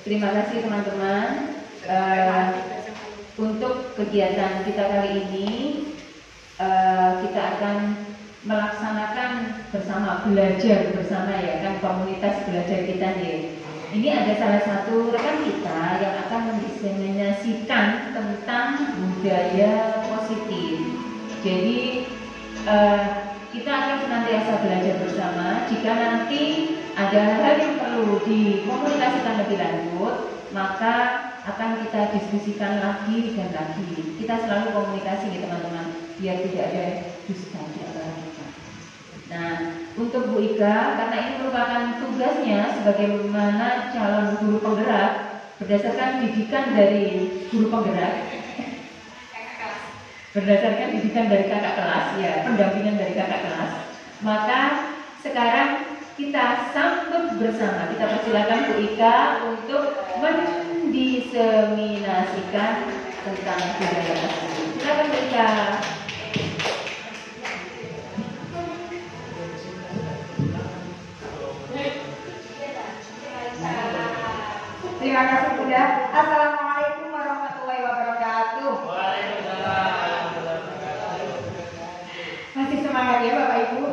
Terima kasih teman-teman. Untuk kegiatan kita kali ini kita akan melaksanakan bersama, belajar bersama ya kan, komunitas belajar kita nih. Ini ada salah satu rekan kita yang akan mendiseminasikan tentang budaya positif. Jadi kita akan senantiasa belajar bersama. Jika nanti ada hal yang perlu dikomunikasikan lebih lanjut, maka akan kita diskusikan lagi dan lagi. Kita selalu komunikasi nih teman-teman, biar tidak ada dusta di antara kita. Nah, untuk Bu Ika, karena ini merupakan tugasnya sebagaimana calon guru penggerak berdasarkan didikan dari guru penggerak, berdasarkan didikan dari kakak kelas, ya, pendampingan dari kakak kelas, maka sekarang kita sambut bersama. Kita persilakan Bu Ika untuk mendiseminasikan tentang budaya tersebut. Silakan Bu Ika. Terima kasih Bunda. Assalamualaikum warahmatullahi wabarakatuh. Masih semangat ya Bapak Ibu?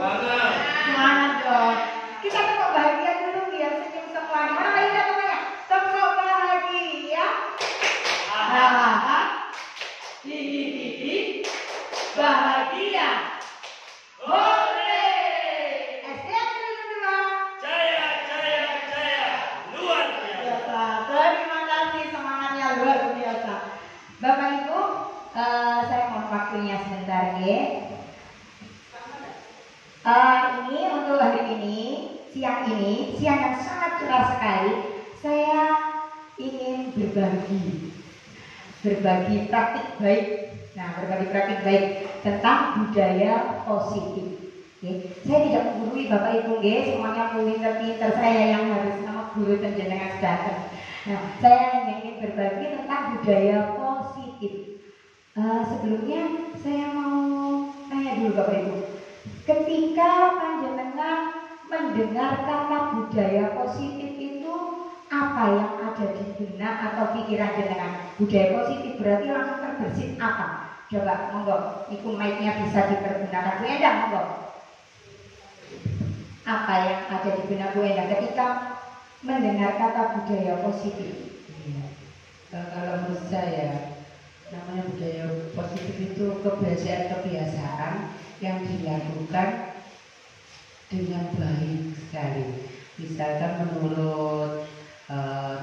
Semangat dong. Kita tepuk bahagia dulu biar senyum semua. Mana bahagia namanya? Tepuk bahagia. Hihihi. Bahagia. Hore. SDM dulu. Jaya, jaya, jaya. Luar biasa. Terima kasih, semangatnya luar biasa. Bapak Ibu, saya mohon waktunya sebentar ya. Ini untuk hari ini, siang yang sangat cerah sekali, saya ingin berbagi praktik baik. Nah, berbagi praktik baik tentang budaya positif. Saya tidak menggurui Bapak Ibu, semuanya pinter-pinter, saya yang harus nama guru dan jenengan sedangkan. Nah, saya ingin berbagi tentang budaya positif. Sebelumnya saya mau tanya dulu Bapak Ibu, ketika panjenengan mendengar kata budaya positif itu, apa yang ada di benak atau pikiran jenengan? Budaya positif berarti langsung terbersit apa? Coba, monggo, iku mic-nya bisa dipergunakan. Bu Endang, monggo. Apa yang ada di benak Bu Endang ketika mendengar kata budaya positif? Kalau menurut saya, namanya budaya positif itu kebiasaan-kebiasaan yang dilakukan dengan baik sekali. Misalkan menurut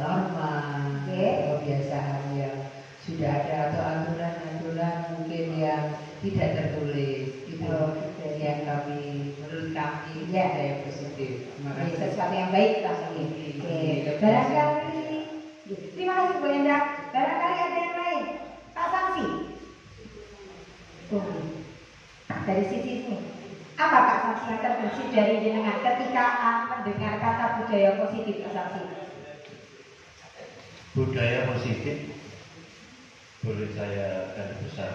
norma, kebiasaan yang sudah ada atau aturan-aturan mungkin yang tidak tertulis, itu yang menurut kami budaya positif. Sesuatu yang baik lah ini. Barangkali, terima kasih Bu Endang. Barangkali ada yang lain, Pak Samsi. Dari sisi ini, apa Pak Samsi yang terbersih dari jenengan ketika mendengar kata budaya positif, Pak Samsi? Budaya positif boleh saya garis besar,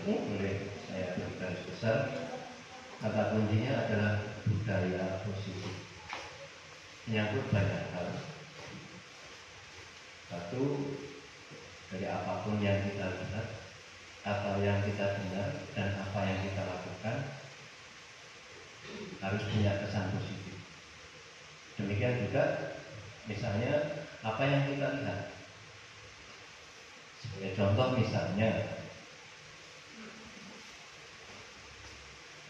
boleh saya garis besar. Kata kuncinya adalah budaya positif. Menyangkut banyak hal. Satu, dari apapun yang kita lihat atau yang kita dengar dan apa yang kita lakukan harus punya kesan positif. Demikian juga misalnya apa yang kita lihat. Sebagai contoh misalnya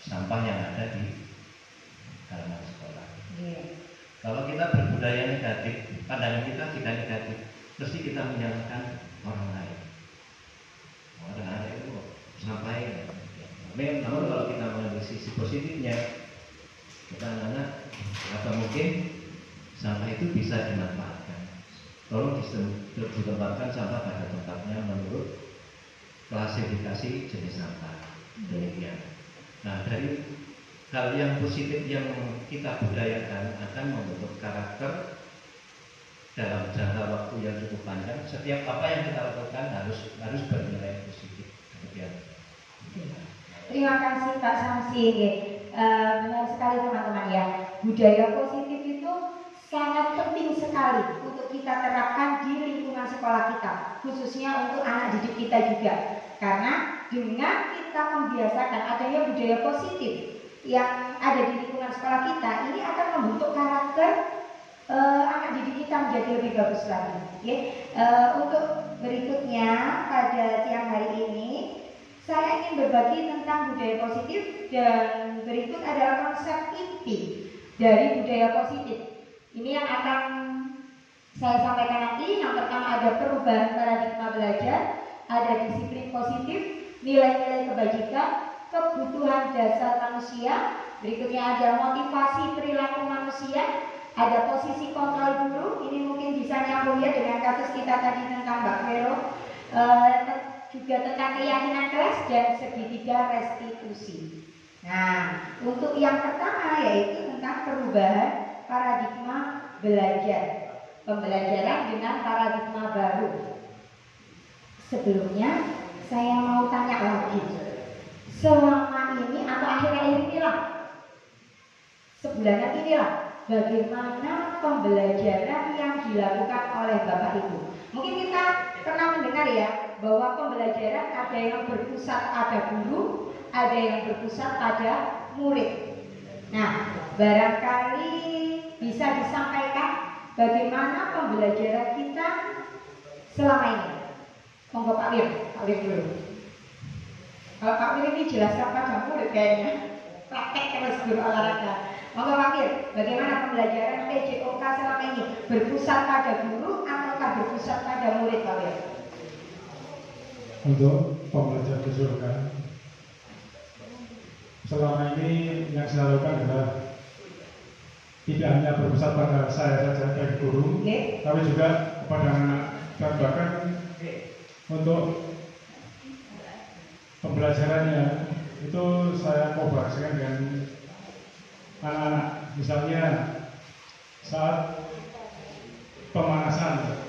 sampah yang ada di halaman sekolah. Kalau kita berbudaya negatif, pandangan kita jika negatif, mesti kita menyalahkan orang lain. Orang lain itu sampaikan. Namun kalau kita mengambil sisi positifnya, kita anak-anak atau mungkin sampah itu bisa dimanfaatkan. Tolong ditempatkan sampah pada tempatnya menurut klasifikasi jenis sampah. Demikian. Nah, dari hal yang positif yang kita budayakan akan membentuk karakter dalam jangka waktu yang cukup panjang. Setiap apa yang kita lakukan harus bernilai positif. Demikian. Terima kasih Pak Samsi. Benar sekali teman-teman ya. Budaya positif itu sangat penting sekali untuk kita terapkan di lingkungan sekolah kita, khususnya untuk anak didik kita juga. Karena dengan kita membiasakan adanya budaya positif yang ada di lingkungan sekolah kita, ini akan membentuk karakter anak didik kita menjadi lebih bagus lagi. Untuk berikutnya pada siang hari ini saya ingin berbagi tentang budaya positif, dan berikut adalah konsep inti dari budaya positif. Ini yang akan saya sampaikan nanti. Yang pertama ada perubahan paradigma belajar, ada disiplin positif, nilai-nilai kebajikan, kebutuhan dasar manusia. Berikutnya ada motivasi perilaku manusia, ada posisi kontrol guru. Ini mungkin bisa nyambung ya dengan kasus kita tadi tentang Mbak Vero. Juga tentang keyakinan kelas dan segitiga restitusi. Nah, untuk yang pertama yaitu tentang perubahan paradigma belajar, pembelajaran dengan paradigma baru. Sebelumnya saya mau tanya lagi, selama ini atau akhir-akhir inilah, sebulanan inilah, bagaimana pembelajaran yang dilakukan oleh Bapak Ibu? Mungkin kita pernah mendengar ya bahwa pembelajaran ada yang berpusat pada guru, ada yang berpusat pada murid. Nah, barangkali bisa disampaikan bagaimana pembelajaran kita selama ini. Monggo Pak Wir dulu. Kalau Pak Wir ini jelaskan pada murid kayaknya, praktek terus guru olahraga. Monggo Pak Wir, bagaimana pembelajaran PJOK selama ini? Berpusat pada guru ataukah berpusat pada murid Pak Wir? Untuk pembelajaran PJOK selama ini yang saya lakukan adalah tidak hanya berpusat pada saya saja dari guru, tapi juga kepada anak, dan bahkan untuk pembelajarannya itu saya kolaborasikan dengan anak-anak. Misalnya saat pemanasan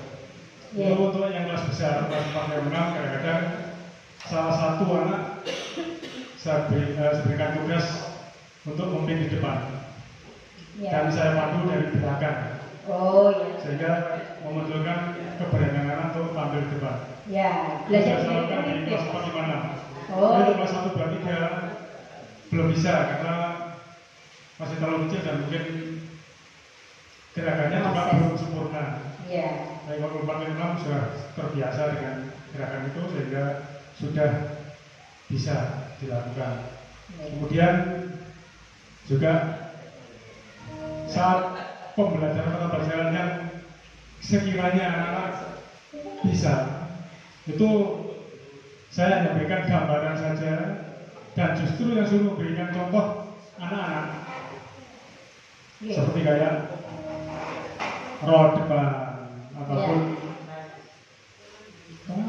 itu untuk yang kelas besar, kelas 4 dan 6, kadang-kadang salah satu anak saya berikan tugas untuk memimpin di depan, dan saya pandu dari belakang, sehingga memunculkan keberanian anak untuk tampil di depan. Belajar saya lakukan di kelas 4 5 6. Untuk kelas 1 2 3 belum bisa karena masih terlalu kecil dan mungkin gerakannya juga belum sempurna. Tapi kalau 4 5 sudah terbiasa dengan gerakan itu sehingga sudah bisa dilakukan. Kemudian juga saat pembelajaran atau pembelajaran yang sekiranya anak-anak bisa, itu saya hanya berikan gambaran saja, dan justru yang suruh berikan contoh anak-anak, seperti kayak roda depan ataupun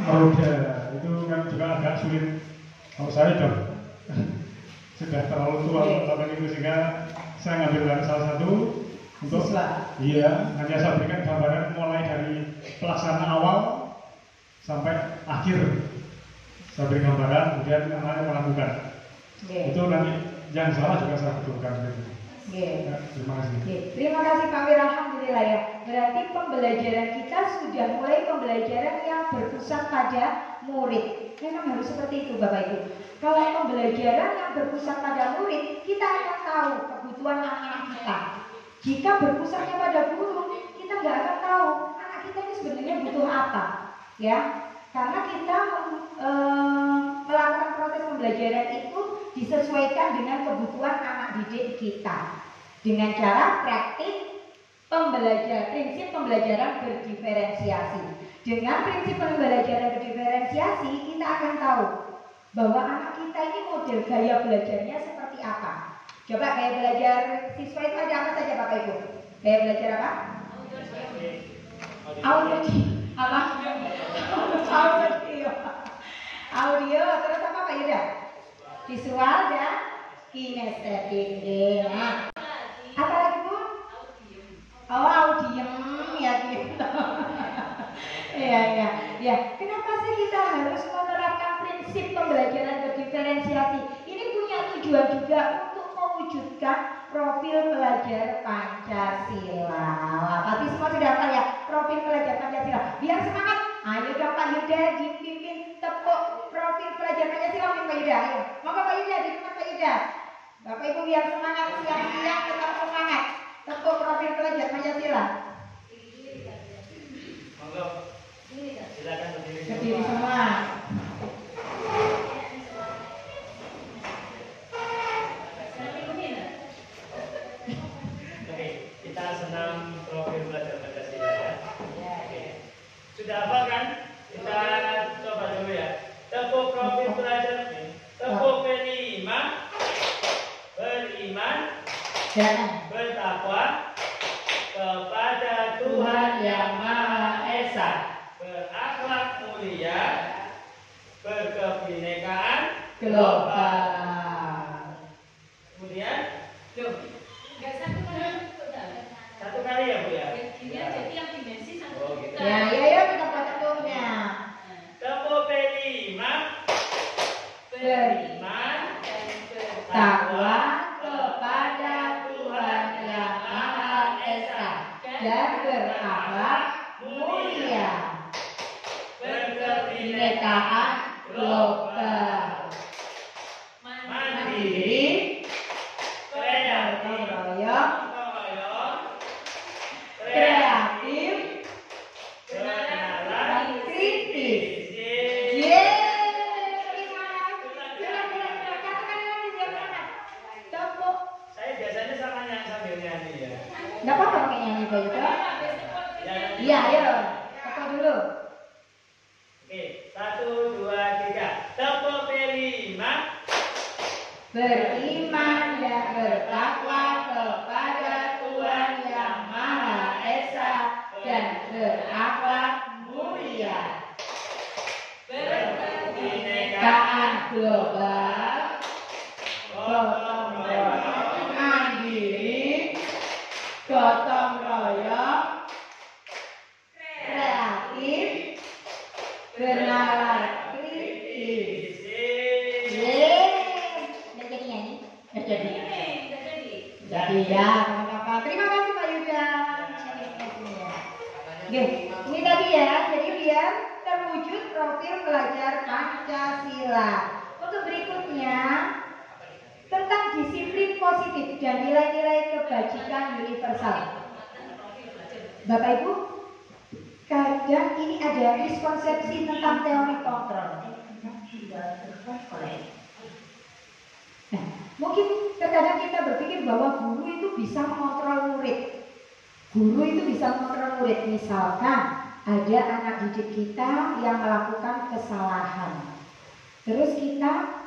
roda, itu kan juga agak sulit. Kalau saya sudah terlalu tua melakukan itu, sehingga saya ngambil dari salah satu untuk hanya saya berikan gambaran mulai dari pelaksanaan awal sampai akhir. Saya beri gambaran, kemudian anak-anak melakukan. Itu nanti yang salah juga saya betulkan. Terima kasih. Terima kasih Pak Wir, alhamdulillah ya. Berarti pembelajaran kita sudah mulai pembelajaran yang berpusat pada murid. Memang harus seperti itu Bapak Ibu. Kalau pembelajaran yang berpusat pada murid, kita akan tahu kebutuhan anak-anak kita. Jika berpusatnya pada guru, kita nggak akan tahu anak kita ini sebenarnya butuh apa, ya. Karena kita melakukan proses pembelajaran itu disesuaikan dengan kebutuhan anak didik kita dengan cara praktik prinsip pembelajaran berdiferensiasi. Dengan prinsip pembelajaran berdiferensiasi, kita akan tahu bahwa anak kita ini model gaya belajarnya seperti apa. Coba gaya belajar siswa itu ada apa saja Bapak Ibu? Gaya belajar apa? Audio, terus apa Pak Yuda? Visual dan kinestetik. Nah, apa lagi Bu? Audium ya gitu. Ya. Kenapa sih kita harus menerapkan prinsip pembelajaran berdiferensiasi? Ini punya tujuan juga untuk mewujudkan profil pelajar Pancasila. Wah, pasti semua sudah hafal ya profil pelajar Pancasila. Biar semangat. Ayo dong Pak Yuda dipimpin tepuk profil pelajar Pancasila. Pak Yuda, ayo. Monggo Pak Yuda di depan Pak Yuda. Bapak Ibu biar semangat, siang-siang tetap semangat. Tepuk profil pelajar Pancasila. Monggo. Silakan berdiri. Berdiri semua. Oke, kita senam profil pelajar Pancasila ya. Oke. Sudah hafal kan? Kita coba dulu ya. Tepuk profil pelajar. Tepuk kelima. Beriman, bertakwa kepada Tuhan Yang Maha Esa, berakhlak mulia, berkebinekaan global. Kemudian, satu kali ya Bu ya? Jadi yang dimensi satu. Oh gitu. Ya, kita buat tepuknya. Tepuk kelima. Beriman, Takwa kepada Tuhan Yang Maha Esa dan berakhlak mulia, berkebinekaan global, mandiri, gotong royong, kreatif, dan kritis. saya biasanya sama yang sambil nyanyi ya. Nggak apa-apa pakai nyanyi Pak Yuda. Iya, ayo. Apa dulu? Oke, 1, 2, 3. Tepuk kelima. Beriman dan bertakwa kepada Tuhan Yang Maha Esa dan berakhlak mulia, berkebinekaan global, gotong royong, mandiri, gotong royong, kreatif, bernalar kritis. Nggak jadi nyanyi? Nggak jadi. Jadi ya, apa-apa. Terima kasih Pak Yuda. Oke, ini tadi ya. Jadi biar terwujud profil pelajar Pancasila. Untuk berikutnya tentang disiplin positif dan nilai-nilai kebajikan universal. Bapak Ibu, kadang ini ada miskonsepsi tentang teori kontrol. Nah, mungkin terkadang kita berpikir bahwa guru itu bisa mengontrol murid. Guru itu bisa mengontrol murid. Misalkan ada anak didik kita yang melakukan kesalahan, terus kita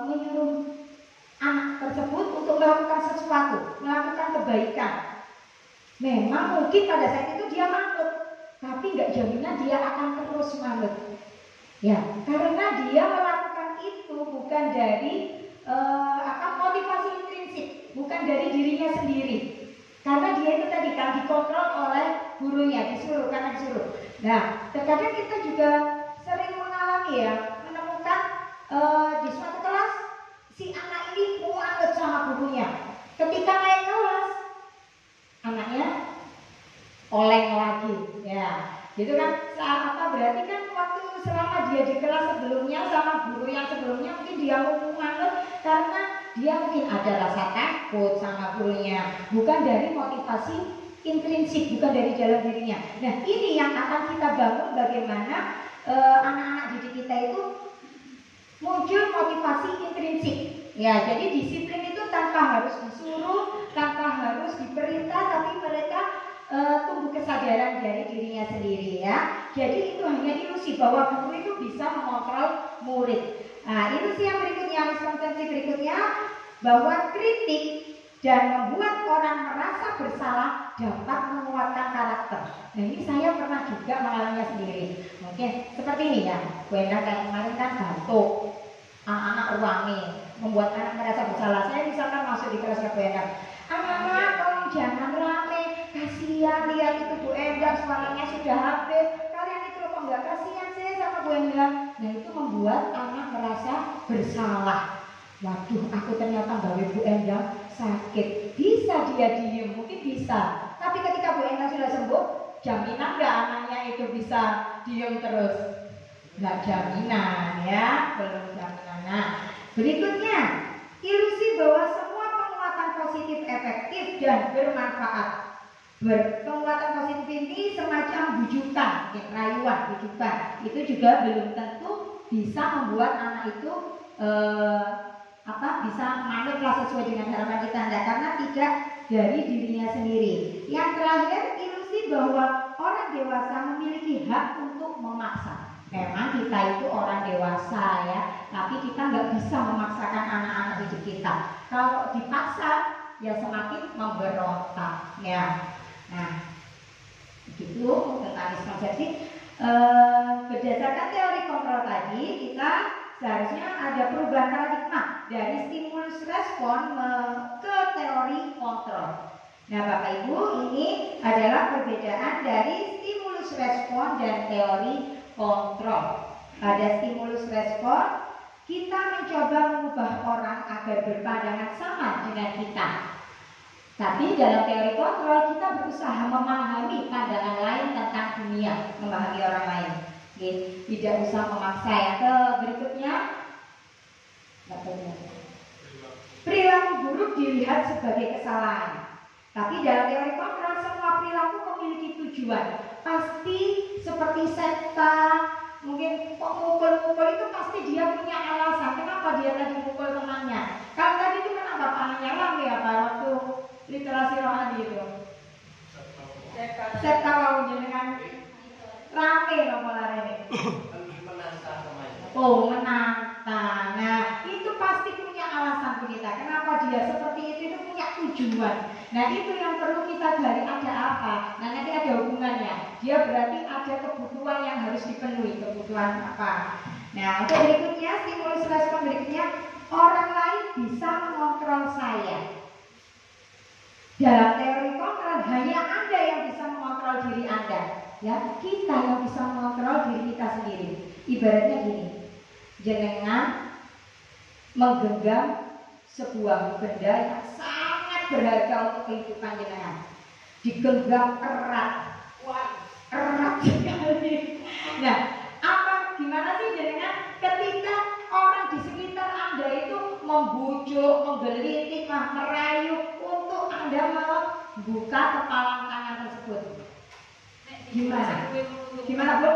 menyuruh anak tersebut untuk melakukan sesuatu, melakukan kebaikan. Memang mungkin pada saat itu dia manut, tapi nggak jaminan dia akan terus manut. Ya, karena dia melakukan itu bukan dari motivasi intrinsik, bukan dari dirinya sendiri. Karena dia itu tadi kan dikontrol oleh gurunya, disuruh karena disuruh. Nah, terkadang kita juga sering mengalami ya, menemukan di suatu kelas si anak ini muanget sama gurunya. Ketika naik kelas, anaknya oleng lagi, ya. Gitu kan? Berarti kan waktu selama dia di kelas sebelumnya sama guru yang sebelumnya mungkin dia muanget karena dia mungkin ada rasa takut sama gurunya, bukan dari motivasi intrinsik, bukan dari dalam dirinya. Nah, ini yang akan kita bangun bagaimana anak-anak didik kita itu muncul motivasi intrinsik. Ya, jadi disiplin itu tanpa harus disuruh, tanpa harus diperintah, tapi mereka tumbuh kesadaran dari dirinya sendiri ya. Jadi itu hanya ilusi bahwa guru itu bisa mengontrol murid. Nah, ilusi yang berikutnya, miskonsepsi berikutnya, bahwa kritik dan membuat orang merasa bersalah dapat menguatkan karakter. Nah, ini saya pernah juga mengalaminya sendiri. Mungkin seperti ini ya, Bu Endang kayak kemarin kan batuk, anak-anak ruangi, membuat anak merasa bersalah. Saya misalkan masuk di kelas Bu Endang, anak-anak tolong jangan rame, kasihan lihat itu Bu Endang suaranya sudah habis. Kalian itu kok nggak kasihan sih sama Bu Endang? Nah, itu membuat anak merasa bersalah. waduh aku ternyata gawe Bu Endang sakit. Bisa dia diem, mungkin bisa. Tapi ketika Bu Endang sudah sembuh, jaminan nggak anaknya itu bisa diem terus? Nggak jaminan ya, belum jaminan. Nah, berikutnya, ilusi bahwa semua penguatan positif efektif dan bermanfaat. Penguatan positif ini semacam bujukan, rayuan, bujukan. Itu juga belum tentu bisa membuat anak itu bisa manutlah sesuai dengan harapan kita, karena tidak dari dirinya sendiri. Yang terakhir, ilusi bahwa orang dewasa memiliki hak untuk memaksa. Memang kita itu orang dewasa ya, tapi kita nggak bisa memaksakan anak-anak didik kita. Kalau dipaksa, ya semakin memberontak ya. Nah, begitu tentang miskonsepsi. Berdasarkan teori kontrol tadi, kita seharusnya ada perubahan paradigma dari stimulus respon ke teori kontrol. Nah, Bapak Ibu, ini adalah perbedaan dari stimulus respon dan teori kontrol. Pada stimulus respon, kita mencoba mengubah orang agar berpandangan sama dengan kita. Tapi dalam teori kontrol, kita berusaha memahami pandangan lain tentang dunia, memahami orang lain. Tidak usah memaksa ya. Ke berikutnya, perilaku buruk dilihat sebagai kesalahan. Tapi dalam teori kontrol, semua perilaku memiliki tujuan. Pasti seperti sekta, mungkin pemukul-pukul itu pasti dia punya alasan. Kenapa dia tadi pukul temannya? Kalau tadi itu kenapa panahnya rame ya Pak waktu literasi rohani itu? Sekta mau jenengan rame nopo larene. Oh, menantang. Nah, itu pasti punya alasan kita. Kenapa dia seperti itu punya tujuan. Nah, itu yang perlu kita gali, ada apa? Nah, nanti ada hubungannya. Dia berarti ada kebutuhan yang harus dipenuhi. Kebutuhan apa? Nah, untuk berikutnya, stimulus respon berikutnya, orang lain bisa mengontrol saya. Dalam teori kontrol, hanya Anda yang bisa mengontrol diri Anda. Ya, kita yang bisa mengontrol diri kita sendiri. Ibaratnya gini, jenengan menggenggam sebuah benda yang sangat berharga untuk kehidupan jenengan. Digenggam erat, erat sekali. Nah, gimana sih jenengan ketika orang di sekitar Anda itu membujuk, menggelitik, merayu untuk Anda membuka kepalang tangan tersebut? Gimana? Gimana Bu?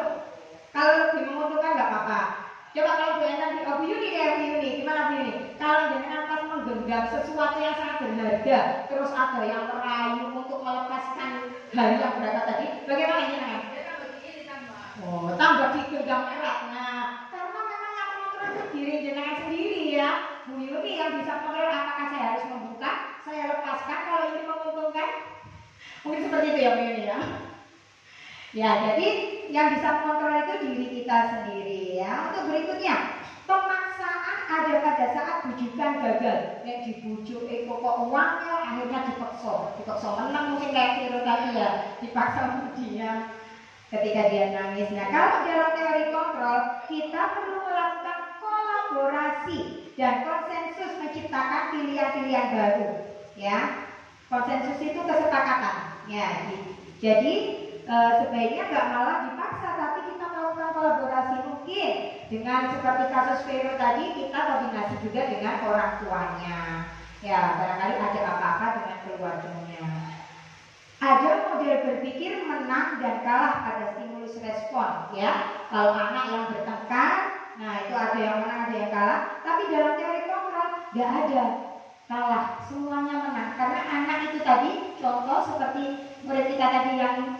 Kalau lebih menguntungkan nggak apa-apa. Coba kalau Bu Endang, Bu Yuni deh, Bu Yuni. Gimana Bu Yuni? Kalau jenengan pas menggenggam sesuatu yang sangat berharga, terus ada yang merayu untuk melepaskan hal yang berharga tadi, bagaimana jenengan? Oh, tambah digenggam erat. Nah, karena memang yang mengontrol diri jenengan sendiri ya. Bu Yuni yang bisa mengontrol apakah saya harus membuka, saya lepaskan kalau ini menguntungkan. Mungkin seperti itu ya Bu Yuni ya. Ya, jadi yang bisa mengontrol itu diri kita sendiri ya. Untuk berikutnya, pemaksaan ada pada saat bujukan gagal. Yang dibujuk kok uangnya akhirnya dipaksa menang, mungkin kayak Viro tadi ya, dipaksa untuk dia ketika dia nangis. Nah, kalau dalam teori kontrol, kita perlu melakukan kolaborasi dan konsensus menciptakan pilihan-pilihan baru ya. Konsensus itu kesepakatan ya. Jadi sebaiknya nggak malah dipaksa, tapi kita melakukan kolaborasi. Mungkin dengan seperti kasus Vero tadi, kita koordinasi juga dengan orang tuanya. Ya, barangkali ada apa-apa dengan keluarganya. Ada model berpikir menang dan kalah pada stimulus respon. Ya, kalau anak yang bertengkar, nah itu ada yang menang, ada yang kalah. Tapi dalam teori kontrol nggak ada kalah, semuanya menang. Karena anak itu tadi, contoh seperti murid kita tadi yang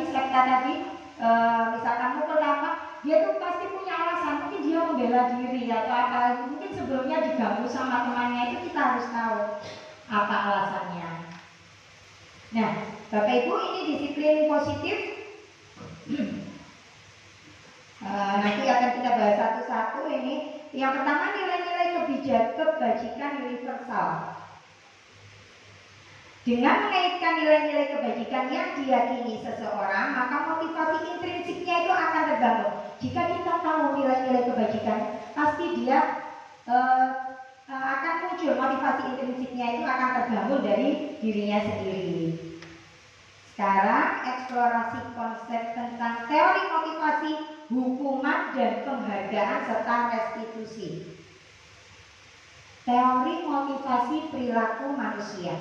sekta tadi, misalkan mukul apa, dia tuh pasti punya alasan. Mungkin dia membela diri atau apa, mungkin sebelumnya diganggu sama temannya, itu kita harus tahu apa alasannya. Nah, Bapak Ibu, ini disiplin positif. Nanti akan kita bahas satu-satu ini. Yang pertama, nilai-nilai kebajikan universal. Dengan mengaitkan nilai-nilai kebajikan yang diyakini seseorang, maka motivasi intrinsiknya itu akan terbangun. Jika kita tahu nilai-nilai kebajikan, pasti dia akan muncul motivasi intrinsiknya itu akan terbangun dari dirinya sendiri. Sekarang eksplorasi konsep tentang teori motivasi, hukuman dan penghargaan serta restitusi. Teori motivasi perilaku manusia.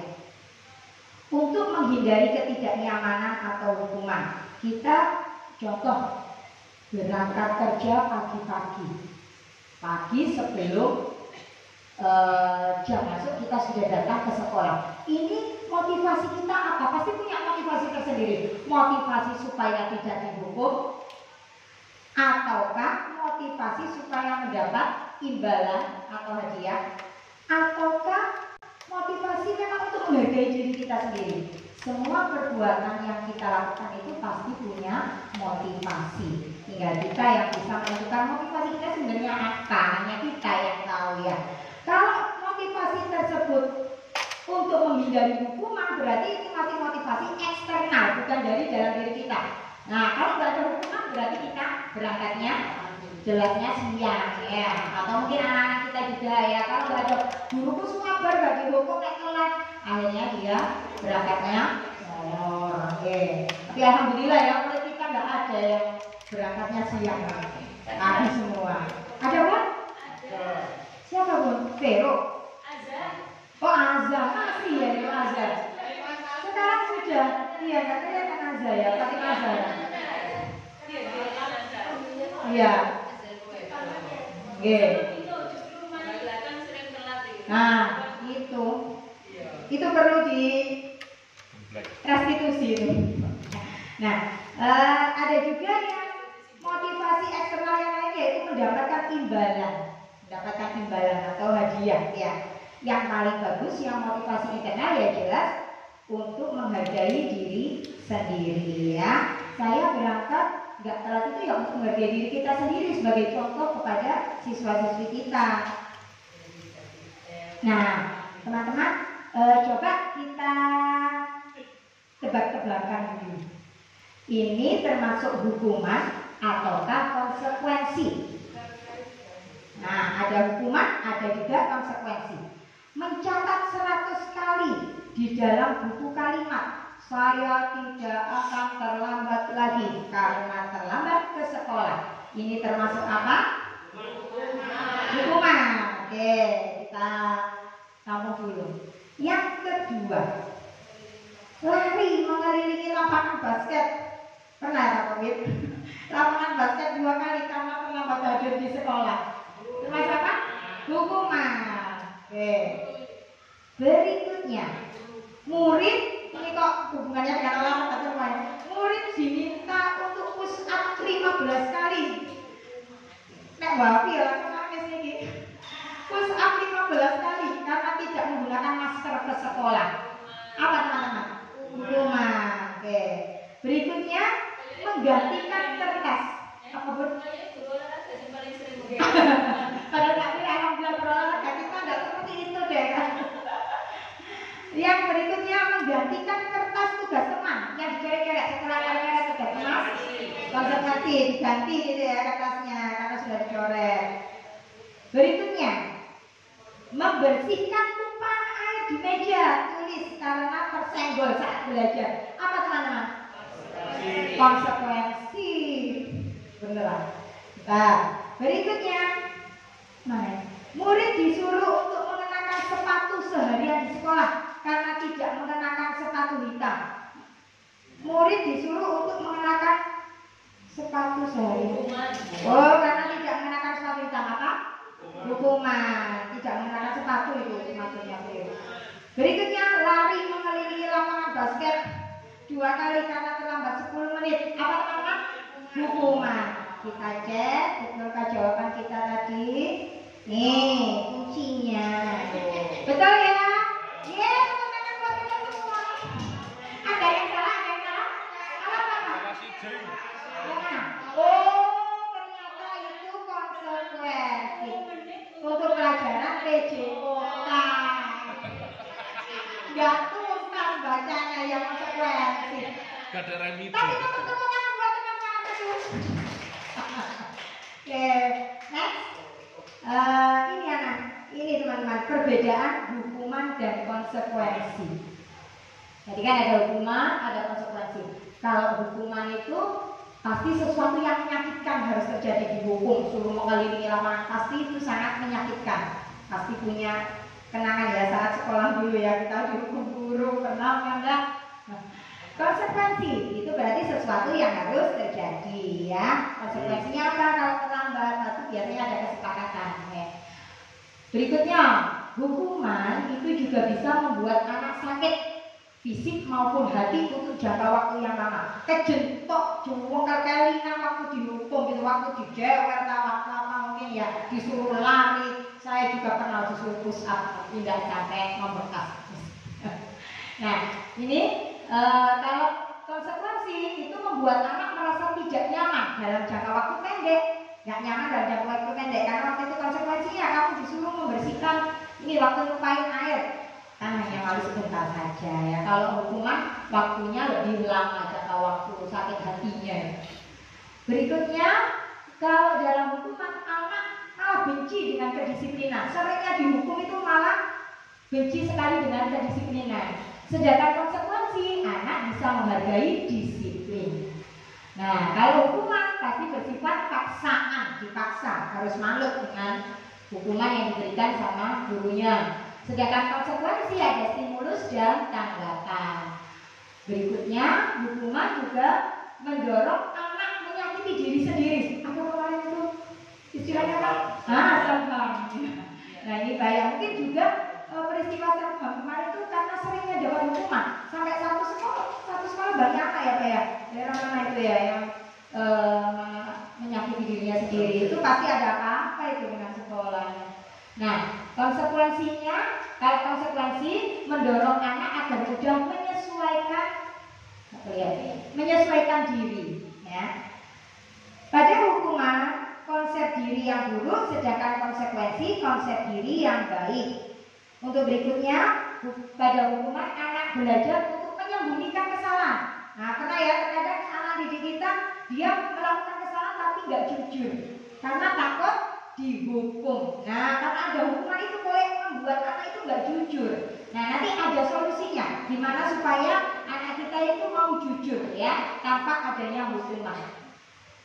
Untuk menghindari ketidaknyamanan atau hukuman, kita contoh berangkat kerja pagi-pagi. Pagi sebelum jam masuk kita sudah datang ke sekolah. Ini motivasi kita apa? Pasti punya motivasi tersendiri. Motivasi supaya tidak dihukum, ataukah motivasi supaya mendapat imbalan atau hadiah, ataukah motivasi memang untuk menghargai diri kita sendiri. Semua perbuatan yang kita lakukan itu pasti punya motivasi. Tinggal kita yang bisa menentukan motivasi kita sebenarnya apa, hanya kita yang tahu ya. Kalau motivasi tersebut untuk menghindari hukuman, berarti itu masih motivasi eksternal, bukan dari dalam diri kita. Nah, kalau nggak ada hukuman berarti kita berangkatnya jelasnya siang ya, atau mungkin anak-anak kita juga ya. Kalau nggak ada guruku semua nggak dihukum naik kelas, akhirnya dia berangkatnya molor. Oke. Tapi alhamdulillah ya, kalau kita nggak ada yang berangkatnya siang, pagi semua. Ada Bun? Siapa Bun? Vero? Azhar. Oh Azhar, masih ya itu Azhar. Sekarang sudah, iya nggak kelihatan Azhar ya, pakai Azhar. Iya. Oke. Nah, itu perlu di restitusi itu. Nah, ada juga yang motivasi eksternal yang lain yaitu mendapatkan imbalan atau hadiah ya. Yang paling bagus yang motivasi internal ya jelas untuk menghargai diri sendiri ya. Saya berangkat nggak telat itu ya untuk menghargai diri kita sendiri sebagai contoh kepada siswa-siswi kita. Nah, teman-teman, coba kita tebak ke belakang dulu. Ini termasuk hukuman ataukah konsekuensi? Nah, ada hukuman, ada juga konsekuensi. Mencatat 100 kali di dalam buku kalimat, saya tidak akan terlambat lagi karena terlambat ke sekolah. Ini termasuk apa? Hukuman. Oke, kita sambung dulu. Yang kedua, lari mengelilingi lapangan basket. Pernah ya Pak Wid? Lapangan basket 2 kali karena terlambat hadir di sekolah. Termasuk apa? Hukuman. Oke. Berikutnya, murid, ini kok hubungannya dengan olahraga teman. Murid diminta untuk push up 15 kali. Nek wapi ya, nangis ini. Push up 15 kali karena tidak menggunakan masker ke sekolah. Apa teman-teman? Hukuman. Oke. Berikutnya, menggantikan kertas. Apa Bun? Pada kami alhamdulillah berolahraga kita tidak seperti itu deh kan. Yang berikutnya menggantikan kertas tugas teman yang dicoret-coret setelah coret tugas teman. Konsekuensi diganti gitu ya kertasnya karena sudah dicoret. Berikutnya membersihkan tumpahan air di meja tulis karena tersenggol saat belajar. Apa teman-teman? Konsekuensi. Beneran. Nah, berikutnya murid disuruh untuk mengenakan sepatu seharian di sekolah karena tidak mengenakan sepatu hitam. Murid disuruh untuk mengenakan sepatu seharian. Oh, karena tidak mengenakan sepatu hitam apa? Hukuman. Tidak mengenakan sepatu itu maksudnya. Berikutnya lari mengelilingi lapangan basket 2 kali karena terlambat 10 menit. Apa teman-teman? Hukuman. Kita cek betulkah jawaban kita tadi. Nih kuncinya. Betul ya? Iya, teman-teman buat kita semua. Ada yang salah? Apa? Oh, ternyata itu konsekuensi untuk pelajaran PJOK. Gak tuntas bacanya yang konsekuensi. Gak ada remedi. Tapi teman-teman buat teman-teman itu. Oke, next. Ini anak, ini teman-teman, perbedaan hukuman dan konsekuensi. Jadi kan ada hukuman, ada konsekuensi. Kalau hukuman itu pasti sesuatu yang menyakitkan harus terjadi, dihukum, suruh mengelilingi lapangan, pasti itu sangat menyakitkan. Pasti punya kenangan ya saat sekolah dulu ya, kita dihukum guru, pernah enggak? Konsekuensi itu berarti sesuatu yang harus terjadi ya. Konsekuensinya apa kalau terlambat? Itu biasanya ada kesepakatan ya. Berikutnya, hukuman itu juga bisa membuat anak sakit fisik maupun hati untuk jangka waktu yang lama. Kejentok, jungkal kelingan waktu dihukum, gitu, waktu dijewer, apa mungkin ya, disuruh lari. Saya juga pernah disuruh push up, tidak sampai membekas. Nah, ini kalau konsekuensi itu membuat anak merasa tidak nyaman dalam jangka waktu pendek, nggak nyaman dalam jangka waktu pendek karena waktu itu konsekuensinya kamu disuruh membersihkan ini waktu numpain air, kan hanya kali sebentar saja ya. Kalau hukuman waktunya lebih lama jangka waktu sakit hatinya. Berikutnya, kalau dalam hukuman anak malah benci dengan kedisiplinan, seringnya dihukum itu malah benci sekali dengan kedisiplinan. Sedangkan konsekuensi anak bisa menghargai disiplin. Nah, kalau hukuman pasti bersifat paksaan, dipaksa, harus manut dengan hukuman yang diberikan sama gurunya. Sedangkan konsekuensi ada stimulus dan tanggapan. Berikutnya, hukuman juga mendorong anak menyakiti diri sendiri. Apa kemarin itu istilahnya apa? Selfharm. Nah, ini bahaya. Mungkin juga peristiwa selfharm kemarin itu karena seringnya dapat hukuman sampai satu sekolah banyak apa ya Pak ya, daerah mana itu ya yang menyakiti dirinya sendiri, itu pasti ada apa itu dengan sekolahnya. Nah, konsekuensinya, kalau konsekuensi mendorong anak agar mudah menyesuaikan diri ya. Pada hukuman konsep diri yang buruk, sedangkan konsekuensi konsep diri yang baik. Untuk berikutnya, pada hukuman anak belajar untuk menyembunyikan kesalahan. Nah, karena ya terkadang anak didik kita dia melakukan kesalahan tapi nggak jujur karena takut dihukum. Nah, karena ada hukuman itu boleh membuat anak itu nggak jujur. Nah, nanti ada solusinya, gimana supaya anak kita itu mau jujur ya tanpa adanya hukuman.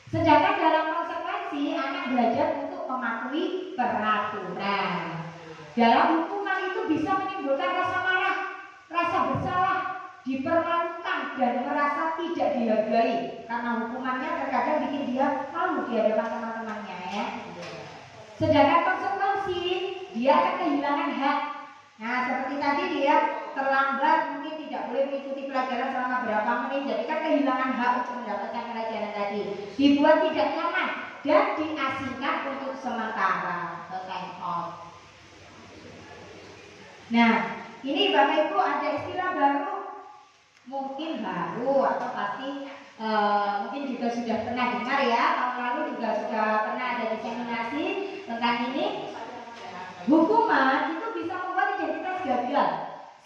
Sedangkan dalam konsekuensi anak belajar untuk mematuhi peraturan. Dalam hukuman itu bisa menimbulkan rasa marah, rasa bersalah, dipermalukan dan merasa tidak dihargai karena hukumannya terkadang bikin dia malu di hadapan teman-temannya ya. Sedangkan konsekuensi dia akan kehilangan hak. Nah, seperti tadi dia terlambat mungkin tidak boleh mengikuti pelajaran selama berapa menit, jadi kan kehilangan hak untuk mendapatkan pelajaran tadi, dibuat tidak nyaman dan diasingkan untuk sementara, time out. Nah, ini Bapak Ibu ada istilah baru, mungkin baru atau pasti mungkin juga sudah pernah dengar ya, tahun lalu juga sudah pernah ada diseminasi tentang ini. Hukuman itu bisa membuat identitas gagal,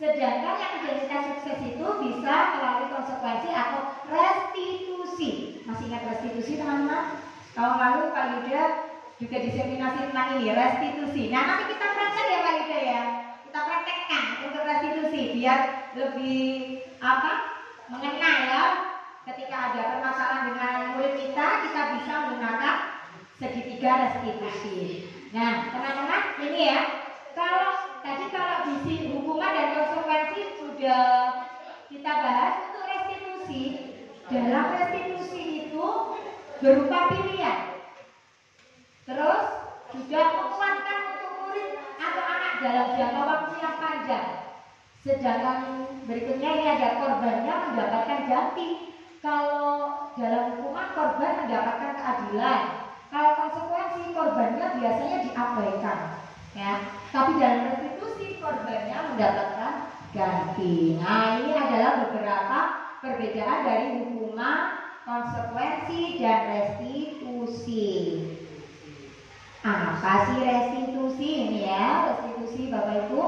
sedangkan yang identitas sukses itu bisa melalui konsekuensi atau restitusi. Masih ingat restitusi teman-teman? Tahun lalu Pak Yuda juga diseminasi tentang ini, restitusi. Nah, nanti kita praktek ya Pak Yuda ya. Kita praktekkan untuk restitusi biar lebih mengena ya. Ketika ada permasalahan dengan murid kita bisa menggunakan segitiga restitusi. Nah, teman-teman ini ya, kalau visi hukuman dan konsekuensi sudah kita bahas, untuk restitusi, dalam restitusi itu berupa pilihan. Terus juga menguatkan untuk murid atau anak dalam jangka waktu yang panjang. Sedangkan berikutnya ini ada korbannya mendapatkan ganti. Kalau dalam hukuman korban mendapatkan keadilan, kalau konsekuensi korbannya biasanya diabaikan, ya. Tapi dalam restitusi korbannya mendapatkan ganti. Nah, ini adalah beberapa perbedaan dari hukuman, konsekuensi, dan restitusi. Apa sih restitusi ini ya? Restitusi Bapak Ibu,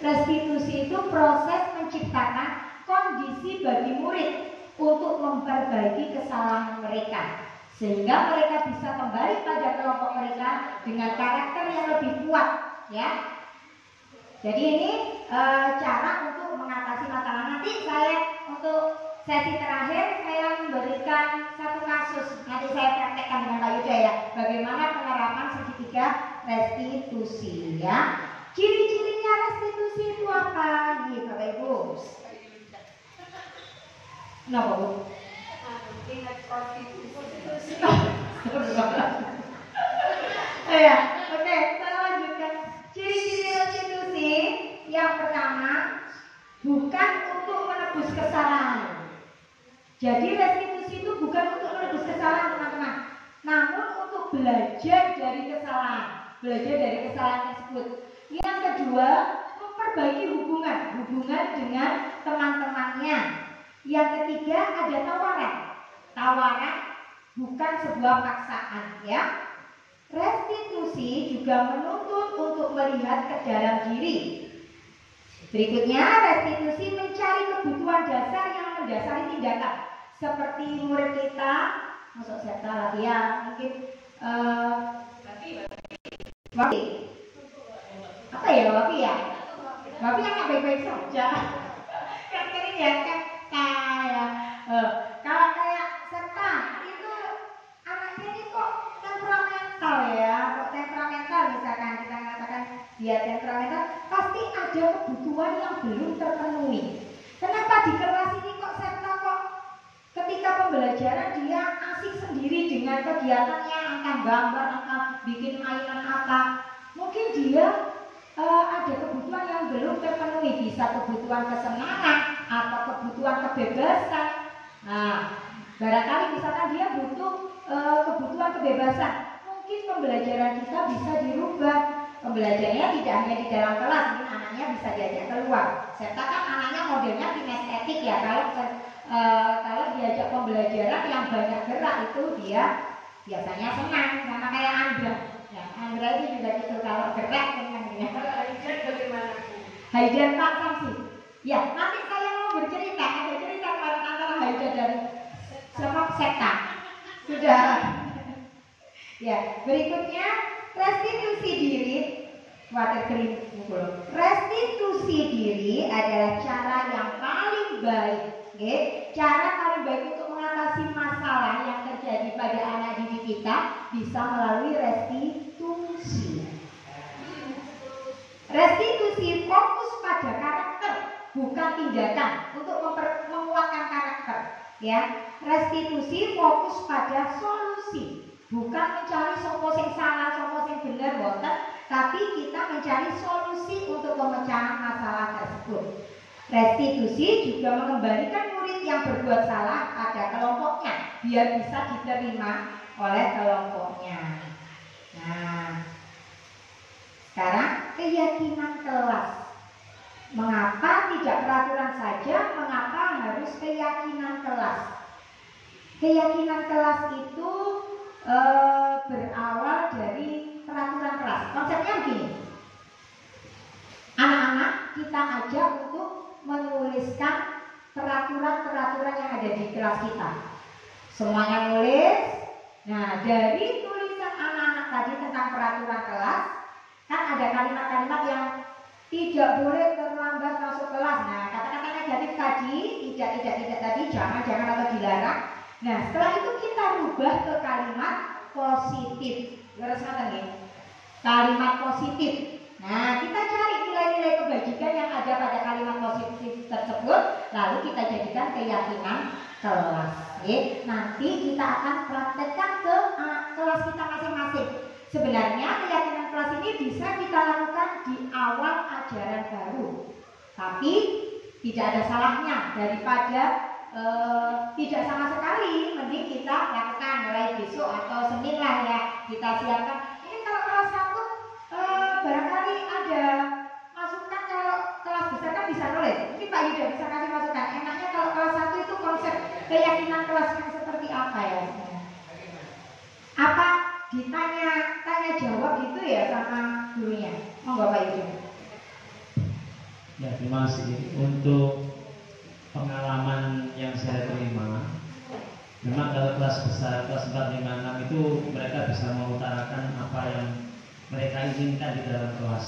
restitusi itu proses menciptakan kondisi bagi murid untuk memperbaiki kesalahan mereka sehingga mereka bisa kembali pada kelompok mereka dengan karakter yang lebih kuat, ya. Jadi ini cara untuk mengatasi masalah. Nanti saya untuk sesi terakhir saya memberikan satu kasus. Nanti saya praktekkan dengan Pak Yuda ya, bagaimana penerapan segitiga restitusi, ya. Ciri-cirinya restitusi itu apa? Nih Bapak Ibu. Kenapa Bu? Ingat prostitusi. Ya, oke, saya lanjutkan. Ciri-ciri restitusi yang pertama, bukan untuk menebus kesalahan. Jadi restitusi itu bukan untuk menebus kesalahan teman-teman, namun untuk belajar dari kesalahan, tersebut. Yang kedua, memperbaiki hubungan dengan teman-temannya. Yang ketiga, ada tawaran bukan sebuah paksaan, ya. Restitusi juga menuntut untuk melihat ke dalam diri. Berikutnya, restitusi mencari kebutuhan dasar yang mendasari tindakan. Seperti murid kita, masuk sekta lagi ya, mungkin wafi. Apa ya wafi ya? Wafi yang baik-baik saja. Kan ini ya, kalau kayak serta itu anaknya ini kok temperamental ya, misalkan kita mengatakan dia temperamental, pasti ada kebutuhan yang belum terpenuhi. Kenapa di kelas ini kok serta kok ketika pembelajaran dia asik sendiri dengan kegiatannya, akan gambar, akan bikin mainan apa? Mungkin dia ada kebutuhan yang belum terpenuhi, bisa kebutuhan kesenangan atau kebutuhan kebebasan. Nah, barangkali misalkan dia butuh kebutuhan kebebasan, mungkin pembelajaran kita bisa dirubah. Pembelajarannya tidak hanya di dalam kelas, mungkin anaknya bisa diajak keluar. Serta kan anaknya modelnya kinestetik ya, kalau diajak pembelajaran yang banyak gerak itu dia biasanya senang, sama kayak Andra. Ya, Andra itu juga gitu, kalau gerak senang ya. Haijan bagaimana? Haijan Pak Samsi. Ya, nanti saya mau bercerita, ada cerita antara Haijan dan sama sekta. Sudah. Ya, berikutnya restitusi diri. Restitusi diri adalah cara yang paling baik, cara paling baik untuk mengatasi masalah yang terjadi pada anak didik kita bisa melalui restitusi. Restitusi fokus pada karakter, bukan tindakan untuk menguatkan karakter. Ya, restitusi fokus pada solusi, bukan mencari sopo sing salah, sopo sing benar, boten, tapi kita mencari solusi untuk pemecahan masalah tersebut. Restitusi juga mengembalikan murid yang berbuat salah pada kelompoknya, biar bisa diterima oleh kelompoknya. Nah, sekarang keyakinan kelas. Mengapa tidak peraturan saja? Mengapa harus keyakinan kelas? Keyakinan kelas itu berawal dari peraturan kelas. Konsepnya begini. Anak-anak kita ajak untuk menuliskan peraturan-peraturan yang ada di kelas kita. Semuanya nulis. Nah, dari tulisan anak-anak tadi tentang peraturan kelas, kan ada kalimat-kalimat yang tidak boleh terlambat masuk kelas. Nah, kata-kata negatif tadi, tidak tadi, jangan atau dilarang. Nah, setelah itu kita rubah ke kalimat positif. Harus kata nih, kalimat positif. Nah, kita cari nilai-nilai kebajikan yang ada pada kalimat positif tersebut, lalu kita jadikan keyakinan kelas. Nanti kita akan praktekkan ke kelas kita masing-masing. Sebenarnya keyakinan kelas ini bisa kita lakukan di awal ajaran baru, tapi tidak ada salahnya daripada tidak sama sekali. Mending kita lakukan mulai besok atau Senin lah ya, kita siapkan. Ini kalau kelas 1 barangkali ada masukan, kalau kelas besar kan bisa nulis. Mungkin Pak Yuda bisa kasih masukan. Enaknya kalau kelas 1 itu konsep keyakinan kelasnya seperti apa ya? Apa tanya jawab gitu ya sama gurunya? Monggo Pak Yuda. Ya, terima kasih. Untuk pengalaman yang saya terima Memang kalau kelas besar, kelas 4, 5, 6 itu mereka bisa mengutarakan apa yang mereka inginkan di dalam kelas.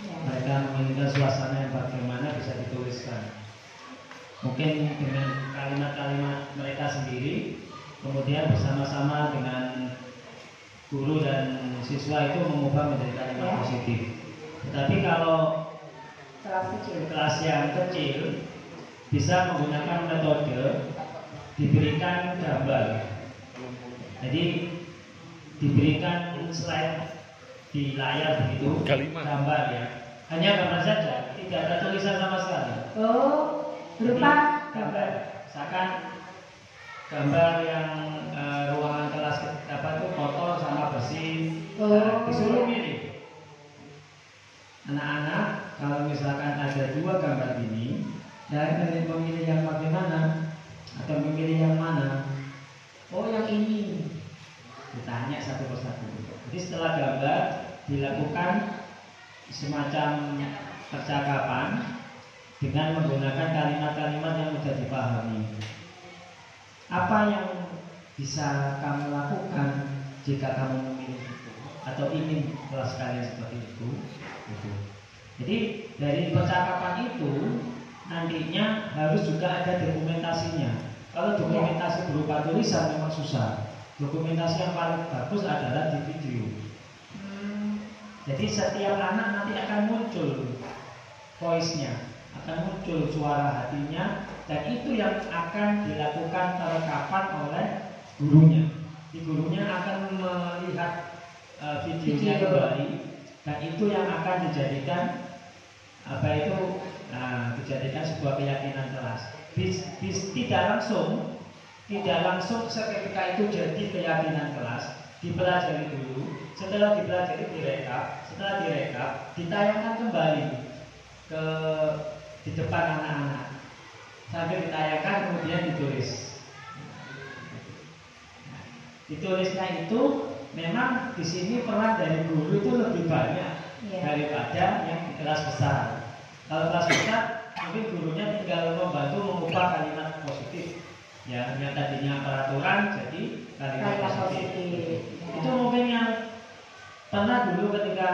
Mereka menginginkan suasana yang bagaimana bisa dituliskan. Mungkin dengan kalimat-kalimat mereka sendiri, kemudian bersama-sama dengan guru dan siswa itu mengubah menjadi kalimat positif. Tetapi kalau kelas yang kecil bisa menggunakan metode diberikan gambar. Jadi diberikan slide di layar begitu, gambar ya. Hanya gambar saja, tidak ada tulisan sama sekali. Oh, berupa gambar. Misalkan gambar yang ruangan kelas apa itu kotor sama bersih. Disuruh milih. Anak-anak kalau misalkan ada 2 gambar ini, dan memilih yang bagaimana atau memilih yang mana? Oh, yang ini. Ditanya satu persatu. Jadi setelah gambar dilakukan semacam percakapan dengan menggunakan kalimat-kalimat yang mudah dipahami. Apa yang bisa kamu lakukan jika kamu memilih itu atau ingin kelas kalian seperti itu? Jadi dari percakapan itu nantinya harus juga ada dokumentasinya. Kalau dokumentasi berupa tulisan memang susah. Dokumentasi yang paling bagus adalah di video. Jadi setiap anak nanti akan muncul voice-nya, akan muncul suara hatinya, dan itu yang akan dilakukan perlengkapan oleh gurunya. Gurunya akan melihat videonya kembali, dan itu yang akan dijadikan dijadikan sebuah keyakinan kelas. Tidak langsung seketika itu jadi keyakinan kelas. Dipelajari dulu, setelah dipelajari direkap, setelah direkap ditayangkan kembali di depan anak-anak sambil ditayangkan kemudian ditulis. Ditulisnya itu memang di sini peran dari guru itu lebih banyak daripada yang di kelas besar. Kalau kelas besar mungkin gurunya tinggal membantu mengubah kalimat positif. Ya, yang tadinya peraturan jadi kalimat positif. Itu mungkin yang pernah dulu ketika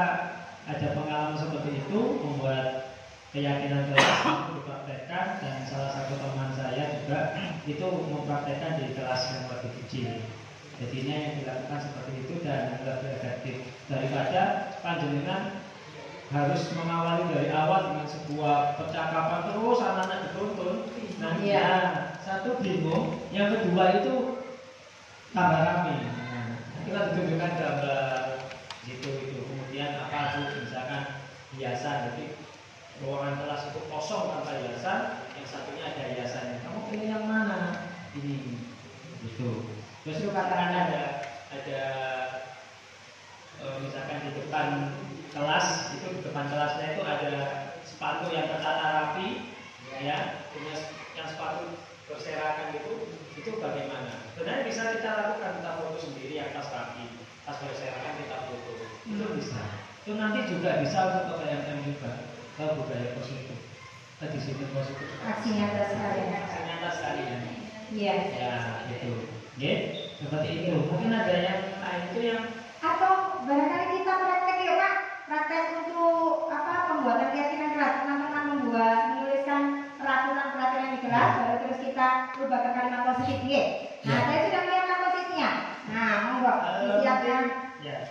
ada pengalaman seperti itu membuat keyakinan kelas itu dipraktekkan, dan salah satu teman saya juga itu mempraktekkan di kelas yang lebih kecil. Jadinya yang dilakukan seperti itu dan lebih efektif daripada panjenengan harus mengawali dari awal dengan sebuah percakapan terus anak-anak dituntun. Nah, satu bingung, yang kedua itu tambah rame. Kita ditunjukkan gambar gitu itu, kemudian apa tuh misalkan hiasan, jadi ruangan kelas itu kosong tanpa hiasan, yang satunya ada hiasannya. Kamu pilih yang mana? Ini, gitu. Terus itu katakan ada misalkan di depan kelas itu, di depan kelasnya itu ada sepatu yang tertata rapi, ya, punya yang sepatu berserakan itu bagaimana? Sebenarnya bisa kita lakukan, kita foto sendiri yang tas kaki, tas berserakan kita foto, itu bisa. Itu nanti juga bisa untuk PMM juga, kalau budaya positif, disiplin positif. Aksi nyata sekalian. Aksi nyata sekalian. Iya. Ya, itu. Oke, seperti itu. Mungkin ada yang lain itu yang atau barangkali kita praktek ya Pak, praktek untuk pembuatan keyakinan kelas, teman-teman menuliskan peraturan-peraturan di kelas, baru terus kita ubah ke kalimat positif ya. Nah, saya sudah melihat komposisinya. Nah, monggo disiapkan. Ya,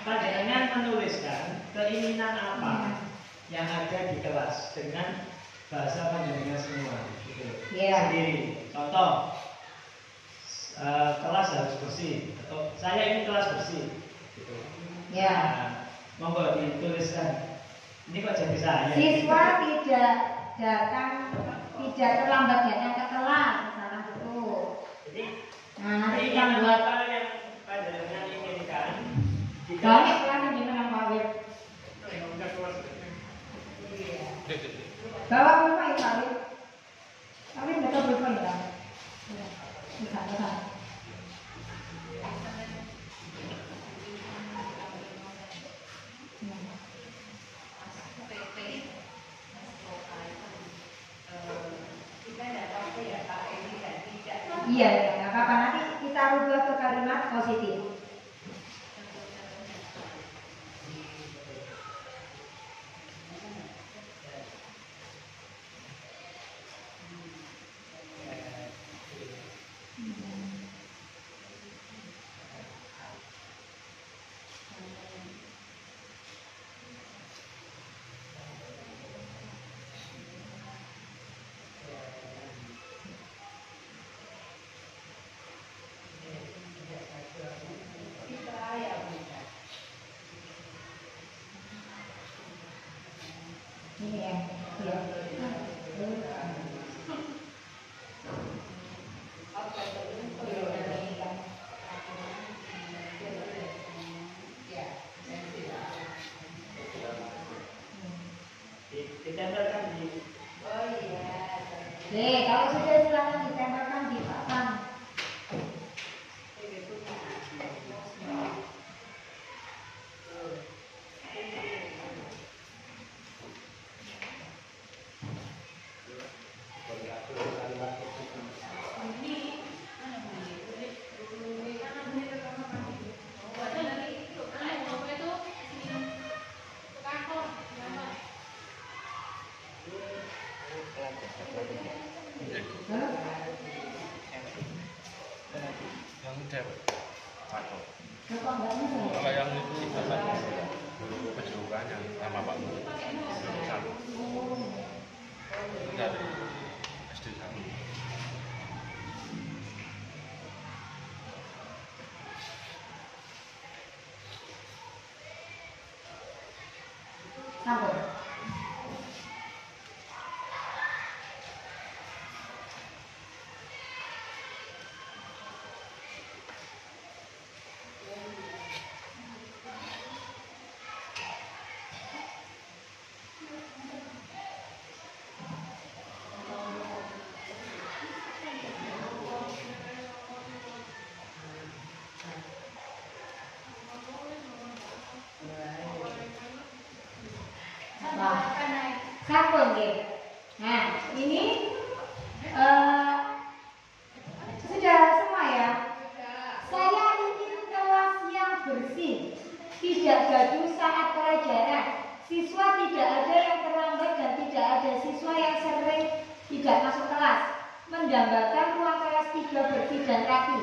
panjenengan menuliskan keinginan apa yang ada di kelas dengan bahasa panjenengan semua, gitu. Sendiri. Contoh, kelas harus bersih, atau saya ini kelas bersih, gitu. Nah, monggo dituliskan. Ini kok jadi saya? Siswa tidak terlambat datang ke kelas, misalkan itu. Jadi, nanti ini kita buat apa yang panjenengan inginkan? banyak kelas yang dengan Pak. Bawa berapa ya Pak? Tapi betul berapa ya? Bisa. Iya. apa-apa, nanti kita rubah ke kalimat positif. Ini ya, ditempelkan di. Oh iya. kalau sudah silakan ditempelkan di papan. Yang cewek atau Kalau kalau yang itu kejurukan yang sama Pak Nur satu dari SD satu. Sambut. Sampun nggih. Nah, ini sudah semua ya. Saya ingin kelas yang bersih, tidak gaduh saat pelajaran. Siswa tidak ada yang terlambat dan tidak ada siswa yang sering tidak masuk kelas. Mendambakan ruang kelas 3 bersih dan rapi.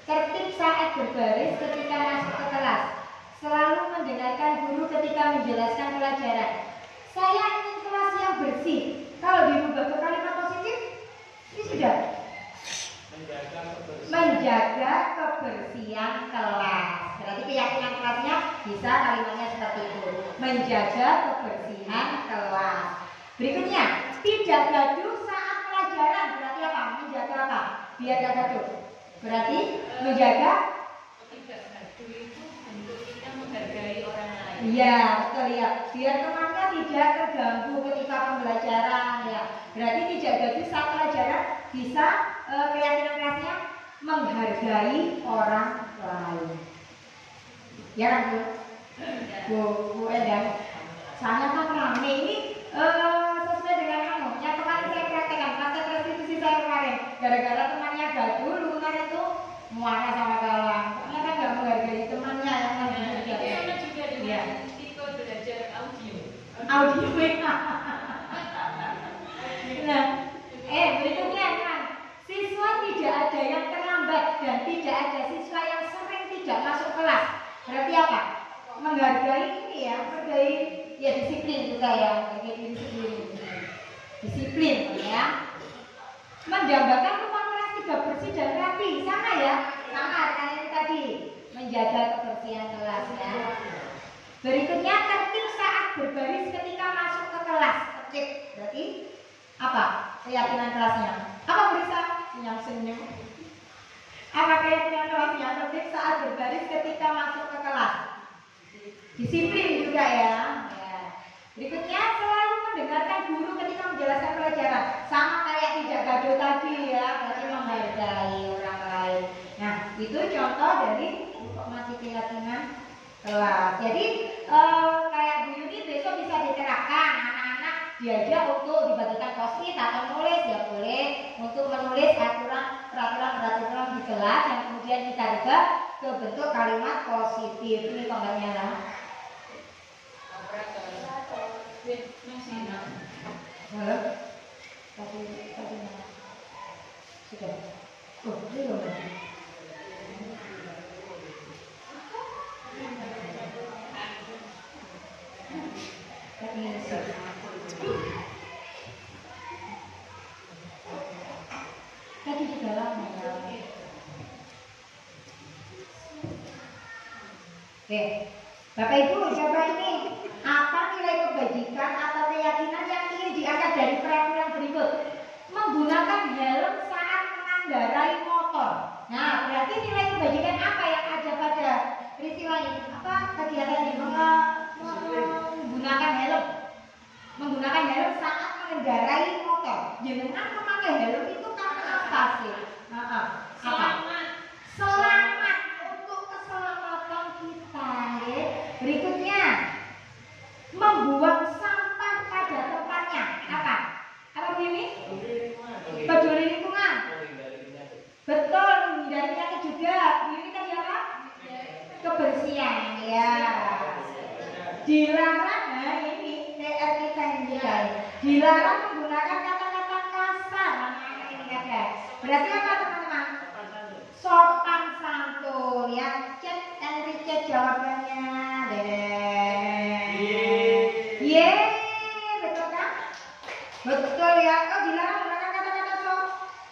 Tertib saat berbaris ketika masuk ke kelas. Selalu mendengarkan guru ketika menjelaskan pelajaran. Saya ingin kelas yang bersih. Kalau dirubah ke kalimat positif, ini sudah menjaga kebersihan kelas. Berarti keyakinan kelasnya bisa kalimatnya seperti itu. Menjaga kebersihan kelas. Berikutnya, tidak gaduh saat pelajaran. Berarti apa? Menjaga apa? Biar tidak gaduh. Berarti menjaga tidak gaduh itu bentuk kita menghargai orang lain. Iya, betul ya. Biar temannya tidak terganggu ketika pembelajaran ya. Berarti tidak gaduh saat pelajaran bisa keyakinan kelasnya menghargai orang lain. Ya kan Bu Endang? Soalnya kan rame ini sesuai dengan yang kemarin saya praktekkan praktek restitusi saya kemarin. Gara-gara temannya gaduh, lunar itu muara sama kawan. Soalnya kan nggak menghargai temannya yang Sama juga dengan tipe belajar audio. Nah, berikutnya kan siswa tidak ada yang terlambat dan tidak ada siswa yang sering tidak masuk kelas. Berarti apa? Menghargai ini ya, menghargai ya disiplin juga ya, menghargai disiplin ya. Mendambakan ruang kelas 3 bersih dan rapi, sama ya, sama kayak ini tadi, menjaga kebersihan kelas ya. Berikutnya tertib saat berbaris ketika masuk ke kelas. Tertib, berarti apa? Keyakinan kelasnya. Apa berisa? Senyum-senyum. Apa keyakinan kelasnya? Tertib saat berbaris ketika masuk ke kelas. Disiplin juga ya. Berikutnya selalu mendengarkan guru ketika menjelaskan pelajaran. Sama kayak tidak gaduh tadi ya, berarti menghargai orang lain. Nah, itu contoh dari informasi keyakinan kelas. Jadi kayak Bu Yuni besok bisa diterapkan anak-anak diajak untuk dibagikan post-it atau nulis ya boleh untuk menulis aturan peraturan di kelas yang kemudian kita rubah ke bentuk kalimat positif. Ini contohnya lah. Halo? Tadi mana? Sudah. Oh, ini loh. Tadi juga lama. Oke, Bapak Ibu, coba ini apa nilai kebajikan atau keyakinan yang ingin diangkat dari peraturan berikut? Menggunakan helm saat mengendarai motor. Nah, berarti nilai kebajikan apa yang ada pada peristiwa ini? Apa kegiatan ini? Menggunakan helm. Menggunakan helm saat mengendarai motor. Jenengan memakai helm itu karena apa sih? Selamat. Selamat untuk keselamatan kita. Ya. Berikutnya, membuang sampah pada tempatnya. Apa? Apa Bu ini? Peduli lingkungan. Betul, menghindari penyakit juga. Bu ini tadi apa? Kebersihan. Ya. Dilarang, nah ini PR kita yang bilang. Dilarang menggunakan kata-kata kasar. Nah, ini ada. Berarti apa teman-teman? Sopan santun ya. Cek dan recek jawabannya. Betul kan? Betul ya. Oh, dilarang menggunakan kata-kata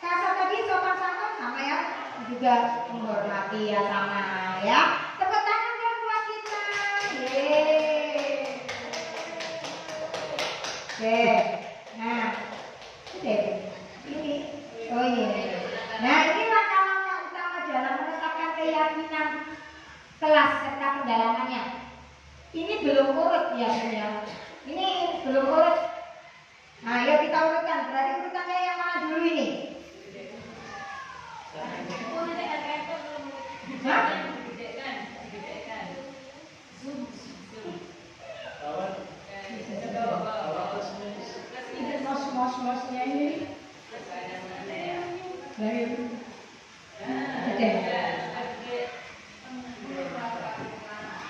kasar tadi, sopan santun sama ya. Juga menghormati ya sama ya. Tepuk tangan dong buat kita. Oke. Nah, ini. Oh ini. Nah, ini langkah-langkah utama dalam menetapkan keyakinan kelas serta pendalamannya. Ini belum urut ya, ya. Ini belum urut. Nah, yuk kita urutkan. Berarti urutannya yang mana dulu ini? Hah? Mos-mosnya ini.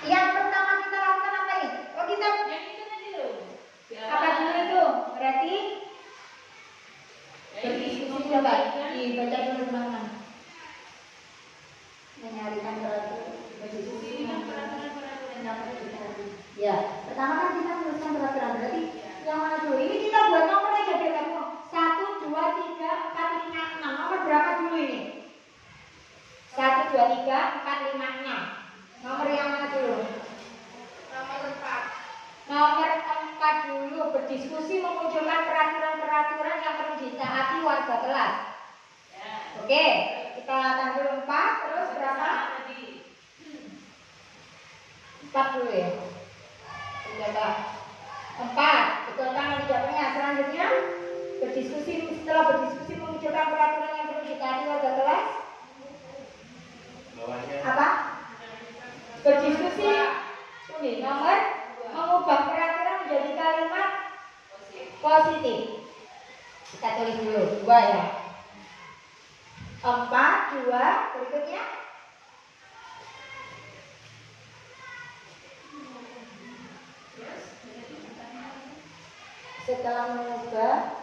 Yang pertama kita lakukan apa nih? Oh kita yang itu tadi loh. Apa dulu itu? Berarti berdiskusi coba. Dibaca dulu teman-teman. Menyarikan peraturan berdiskusi dengan peraturan yang ya. Pertama kan kita menuliskan peraturan. Berarti yang mana dulu? Ini kita buat nomor aja biar kamu 1, 2, 3, 4, 5, 6. Nomor berapa dulu ini? 1, 2, 3, 4, 5, 6. Nomor yang mana dulu? Nomor 4. Nomor 4 dulu, berdiskusi memunculkan peraturan-peraturan yang perlu ditaati warga kelas. Ya. Oke, kita lakukan dulu 4, terus berapa? 4 dulu ya. Ternyata 4, betul kan dijawabnya. Selanjutnya berdiskusi, setelah berdiskusi memunculkan peraturan yang perlu ditaati warga kelas. Apa? Berdiskusi ini nomor mengubah peraturan menjadi kalimat positif. Kita tulis dulu 2 ya. 4, 2, berikutnya setelah mengubah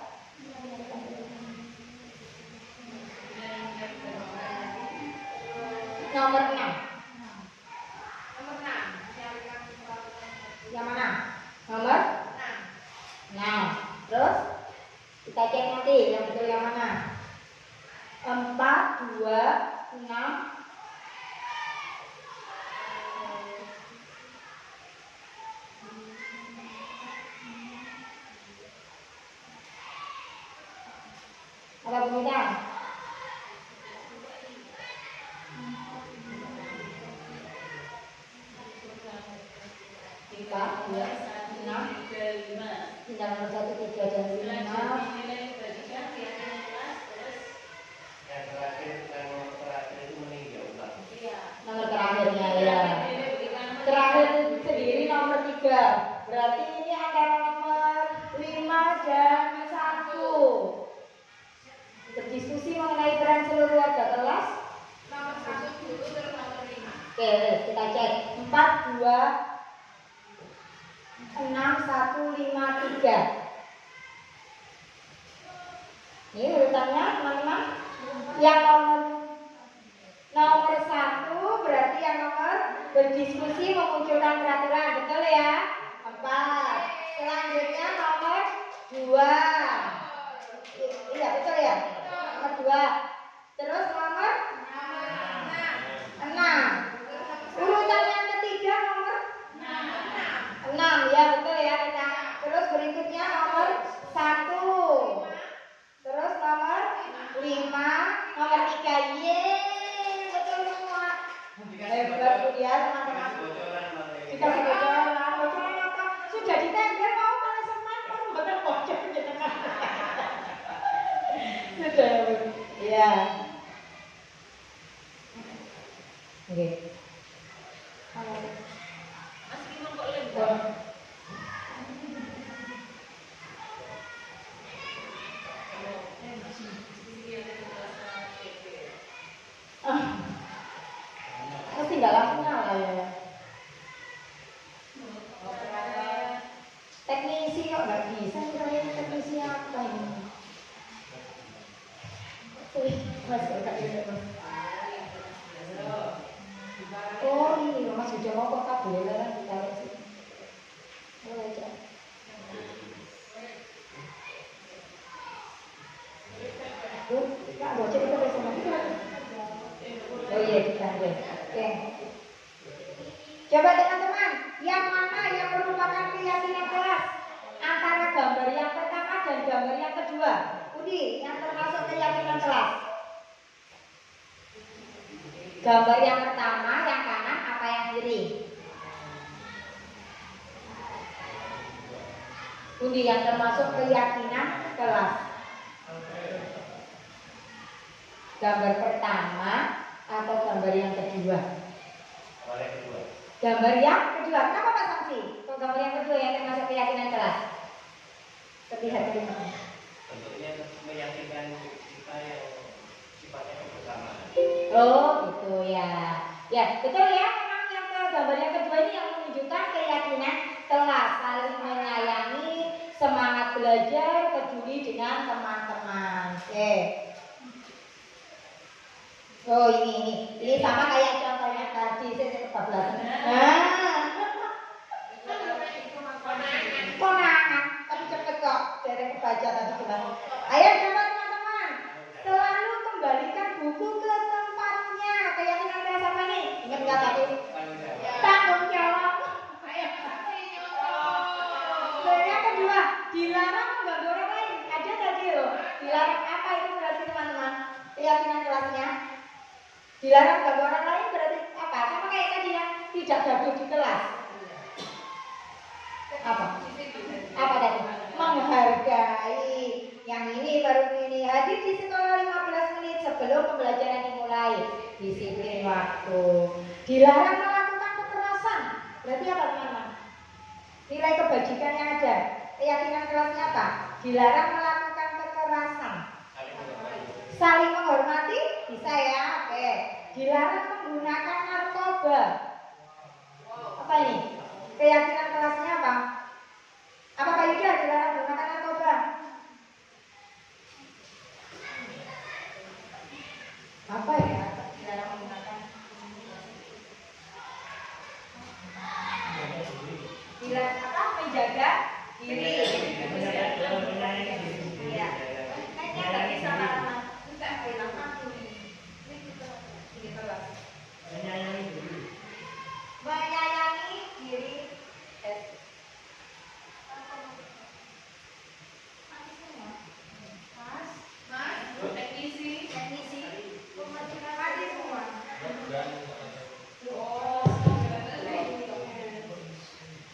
nomor 6. Nomor 6. Yang mana? Nomor 6. Nah, terus kita cek nanti yang betul yang mana. 4, 2, 6. Ada bunyinya? Kita 2, 6, tinggal nomor 1, 3 dan 5. Nomor terakhirnya ya. Terakhir sendiri nomor 3. Berarti ini antara nomor 5 dan 1. Berdiskusi mengenai peran seluruh Oke, kita cek 4, 2, 6, 1, 5, 3. Ini urutannya teman-teman. Yang nomor 1 berarti yang nomor berdiskusi memunculkan peraturan, betul ya? 4. Selanjutnya nomor 2. Iya betul ya? Nomor 2. Terus nomor 6. Urutan yang ketiga nomor 6 ya betul ya kita. Terus berikutnya nomor 1. Terus nomor 5, nomor 3. Yeay, betul semua. Hebat ya teman-teman. Dikasih bocoran apa? Sudah ditender mau kalau seman betul bocor gitu kan. Sudah ya. Oke. Mas Kimon kok lembut? Mesti nggak langsung nyala ya. Teknisi kok nggak bisa, kalian teknisi apa ini? Mas, oh ini Mas sudah mau kok kabel lah ditaruh sih. Oh aja. Nggak bocor itu bersama kita. Oh iya kita deh. Oke. Coba teman-teman, yang mana yang merupakan keyakinan kelas antara gambar yang pertama dan gambar yang kedua? Udi, yang termasuk keyakinan kelas. Gambar yang pertama, yang kanan, apa yang kiri? Udi, yang termasuk keyakinan kelas. Gambar pertama atau gambar yang kedua? Gambar yang kedua. Kenapa Pak Samsi? Kalau gambar yang kedua yang termasuk keyakinan kelas? Terlihat dari mana? Bentuknya meyakinkan kita yang sifatnya kebersamaan. Oh gitu ya. Ya betul ya. Memang yang ke gambar yang kedua ini yang menunjukkan keyakinan kelas, saling menyayangi, semangat belajar, peduli dengan teman-teman. Oke. Oh ini sama kayak contohnya tadi saya kebablasan. Konangan, tapi cepet kok, dari kebaca tadi gimana? Ayo coba teman-teman, selalu kembalikan buku ke tempatnya. Keyakinan kelas apa nih? Ingat nggak tadi? Tanggung jawab. Yang kedua, dilarang mengganggu orang lain. Ada tadi loh. Dilarang apa itu berarti teman-teman? Keyakinan kelasnya. Dilarang ganggu orang lain berarti apa? Sama kayak tadi yang tidak gaduh di kelas. Apa? Apa tadi? Menghargai. Yang ini baru ini. Hadir di sekolah 15 menit sebelum pembelajaran dimulai. Disiplin waktu. Dilarang melakukan kekerasan. Berarti apa teman-teman? Nilai kebajikan yang ada. Keyakinan kelasnya apa? Dilarang melakukan kekerasan. Saling menghormati, bisa ya, oke. Dilarang menggunakan narkoba. Apa ini? Keyakinan kelasnya apa? Apa Pak Yuda dilarang menggunakan narkoba? Apa ya? Dilarang menggunakan? Dilarang apa? Menjaga diri. Iya. Kayaknya nggak bisa lama. Menyayangi diri.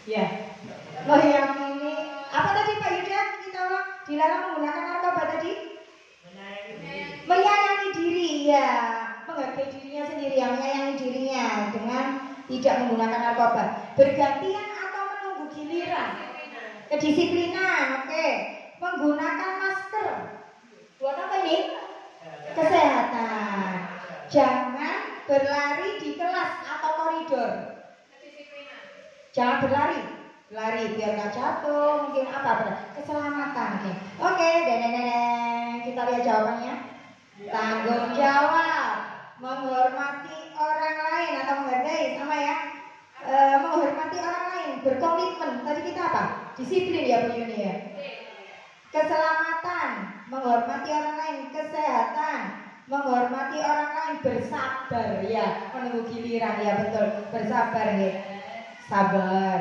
Ya, meyakini apa tadi Pak Yuda? Kita ulang, dilarang menggunakan narkoba tadi? Menyayangi diri, ya, menghargai dirinya sendiri, yang menyayangi dirinya dengan tidak menggunakan narkoba. Bergantian atau menunggu giliran. Kedisiplinan, oke. Menggunakan masker. Buat apa ini? Kesehatan. Jangan berlari di kelas atau koridor. Jangan berlari, lari biar nggak jatuh, mungkin apa, keselamatan. Oke, kita lihat jawabannya. Tanggung jawab, menghormati orang lain atau menghargai, sama ya. Menghormati orang lain, berkomitmen. Tadi kita apa? Disiplin ya Bu Yuni ya. Keselamatan, menghormati orang lain. Kesehatan, menghormati orang lain. Bersabar ya, menunggu giliran ya, betul. Bersabar ya, sabar.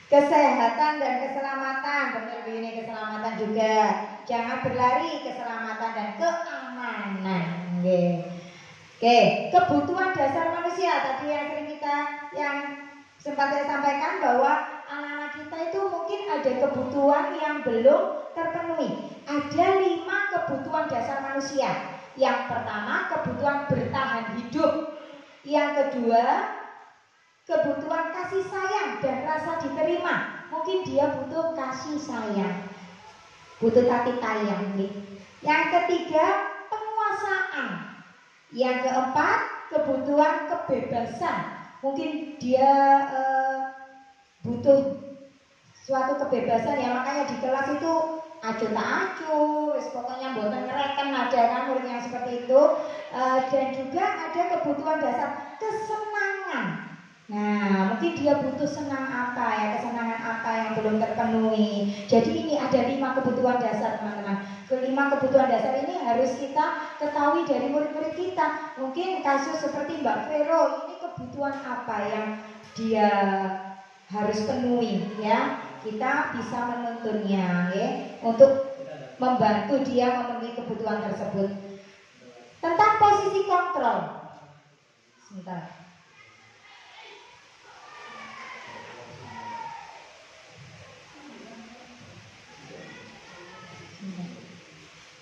Kesehatan dan keselamatan, betul Bu Yuni, keselamatan juga. Jangan berlari, keselamatan dan keamanan. Oke, kebutuhan dasar manusia tadi yang sempat saya sampaikan bahwa anak-anak kita itu mungkin ada kebutuhan yang belum terpenuhi. Ada 5 kebutuhan dasar manusia. Yang pertama, kebutuhan bertahan hidup. Yang kedua, kebutuhan kasih sayang dan rasa diterima. Mungkin dia butuh kasih sayang, butuh kasih sayang. Yang ketiga, penguasaan. Yang keempat, kebutuhan kebebasan. Mungkin dia butuh suatu kebebasan ya, makanya di kelas itu acuh tak acuh, pokoknya mboten ngereken, ada kan murid yang seperti itu. Dan juga ada kebutuhan dasar kesenangan. Nah, mungkin dia butuh senang apa ya, kesenangan apa yang belum terpenuhi. Jadi ini ada 5 kebutuhan dasar teman-teman. Kelima kebutuhan dasar ini harus kita ketahui dari murid-murid kita. Mungkin kasus seperti Mbak Vero, ini kebutuhan apa yang dia harus penuhi ya. Kita bisa menuntunnya ya, untuk membantu dia memenuhi kebutuhan tersebut. Tentang posisi kontrol. Sebentar.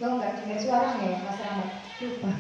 Lo nggak dengar suaranya ya Mas Rahmat? Lupa.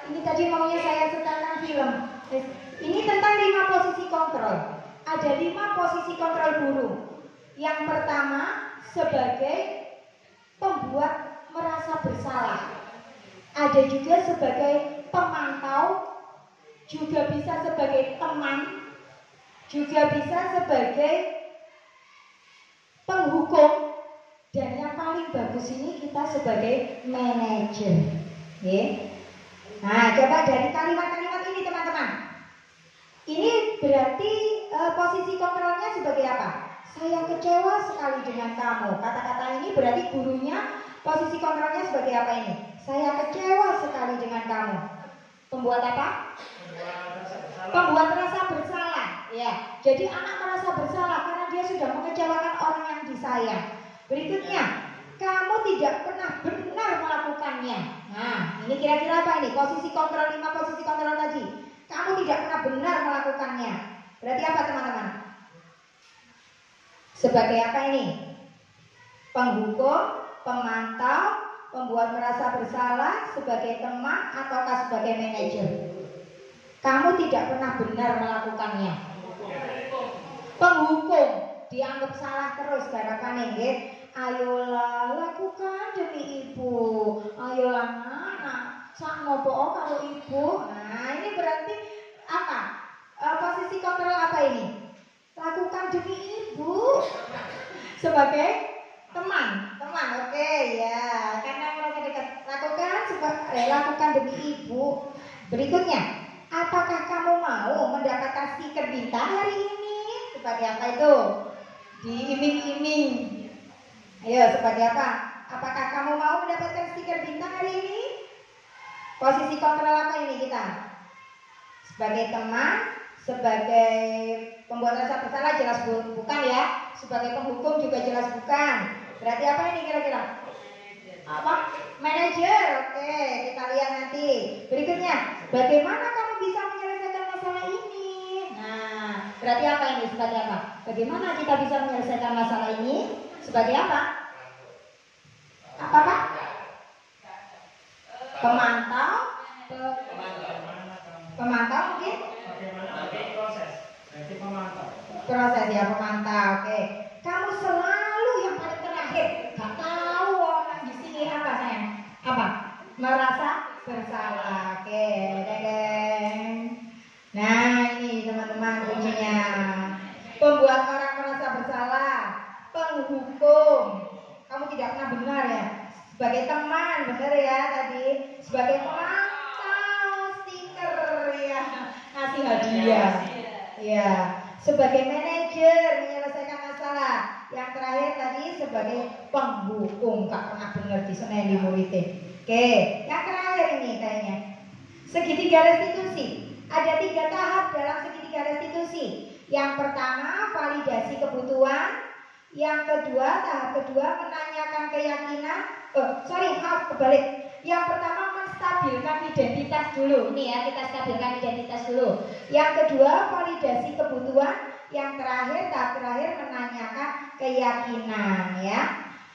Ini tadi maunya saya tentang film. Ini tentang 5 posisi kontrol. Ada 5 posisi kontrol guru. Yang pertama sebagai pembuat merasa bersalah. Ada juga sebagai pemantau, juga bisa sebagai teman, juga bisa sebagai penghukum, dan yang paling bagus ini kita sebagai manajer. Nah, coba dari kalimat-kalimat ini teman-teman. Ini berarti posisi kontrolnya sebagai apa? Saya kecewa sekali dengan kamu. Kata-kata ini berarti gurunya posisi kontrolnya sebagai apa ini? Saya kecewa sekali dengan kamu. Pembuat apa? Pembuat rasa bersalah. Ya, jadi anak merasa bersalah karena dia sudah mengecewakan orang yang disayang. Berikutnya, kamu tidak pernah benar melakukannya. Nah, ini kira-kira apa ini? Posisi kontrol, 5 posisi kontrol tadi. Kamu tidak pernah benar melakukannya. Berarti apa teman-teman? Sebagai apa ini? Penghukum, pemantau, pembuat merasa bersalah, sebagai teman, ataukah sebagai manajer? Kamu tidak pernah benar melakukannya. Penghukum, dianggap salah terus garapan nggih. Ayolah lakukan demi ibu. Ayolah anak, sak ngopo karo ibu. Nah, ini berarti apa? Posisi kontrol apa ini? Lakukan demi ibu. Sebagai teman, oke ya. Karena mereka dekat. Lakukan lakukan demi ibu. Berikutnya, apakah kamu mau mendapatkan stiker bintang hari ini? Sebagai apa itu? Diiming-iming. Ayo, sebagai apa? Apakah kamu mau mendapatkan stiker bintang hari ini? Posisi kontrol apa ini kita? Sebagai teman, sebagai pembuat rasa bersalah jelas bukan ya. Sebagai penghukum juga jelas bukan. Berarti apa ini kira-kira? Apa? Manajer. Oke, kita lihat nanti. Berikutnya, bagaimana kamu bisa menyelesaikan masalah ini? Nah, berarti apa ini? Sebagai apa? Bagaimana kita bisa menyelesaikan masalah ini? Sebagai apa? Apa Pak? Pemantau? Pemantau mungkin? Proses. Berarti pemantau. Proses ya, pemantau. Oke. Kamu selalu yang paling terakhir. Gak tahu orang di sini apa sayang? Apa? Merasa bersalah. Oke, deng. Nah, ini teman-teman kuncinya. Pembuat orang merasa bersalah, penghukum. Kamu tidak pernah benar ya. Sebagai teman, benar ya tadi. Sebagai pemantau, stiker ya, ngasih hadiah. Ya, sebagai manajer menyelesaikan masalah. Yang terakhir tadi sebagai penghukum. Gak pernah benar di sana di muridnya. Oke, yang terakhir ini kayaknya segitiga restitusi. Ada 3 tahap dalam segitiga restitusi. Yang pertama validasi kebutuhan. Yang kedua, tahap kedua menanyakan keyakinan. Kebalik. Yang pertama menstabilkan identitas dulu. Ini ya, kita stabilkan identitas dulu. Yang kedua validasi kebutuhan. Yang terakhir, tahap terakhir menanyakan keyakinan ya.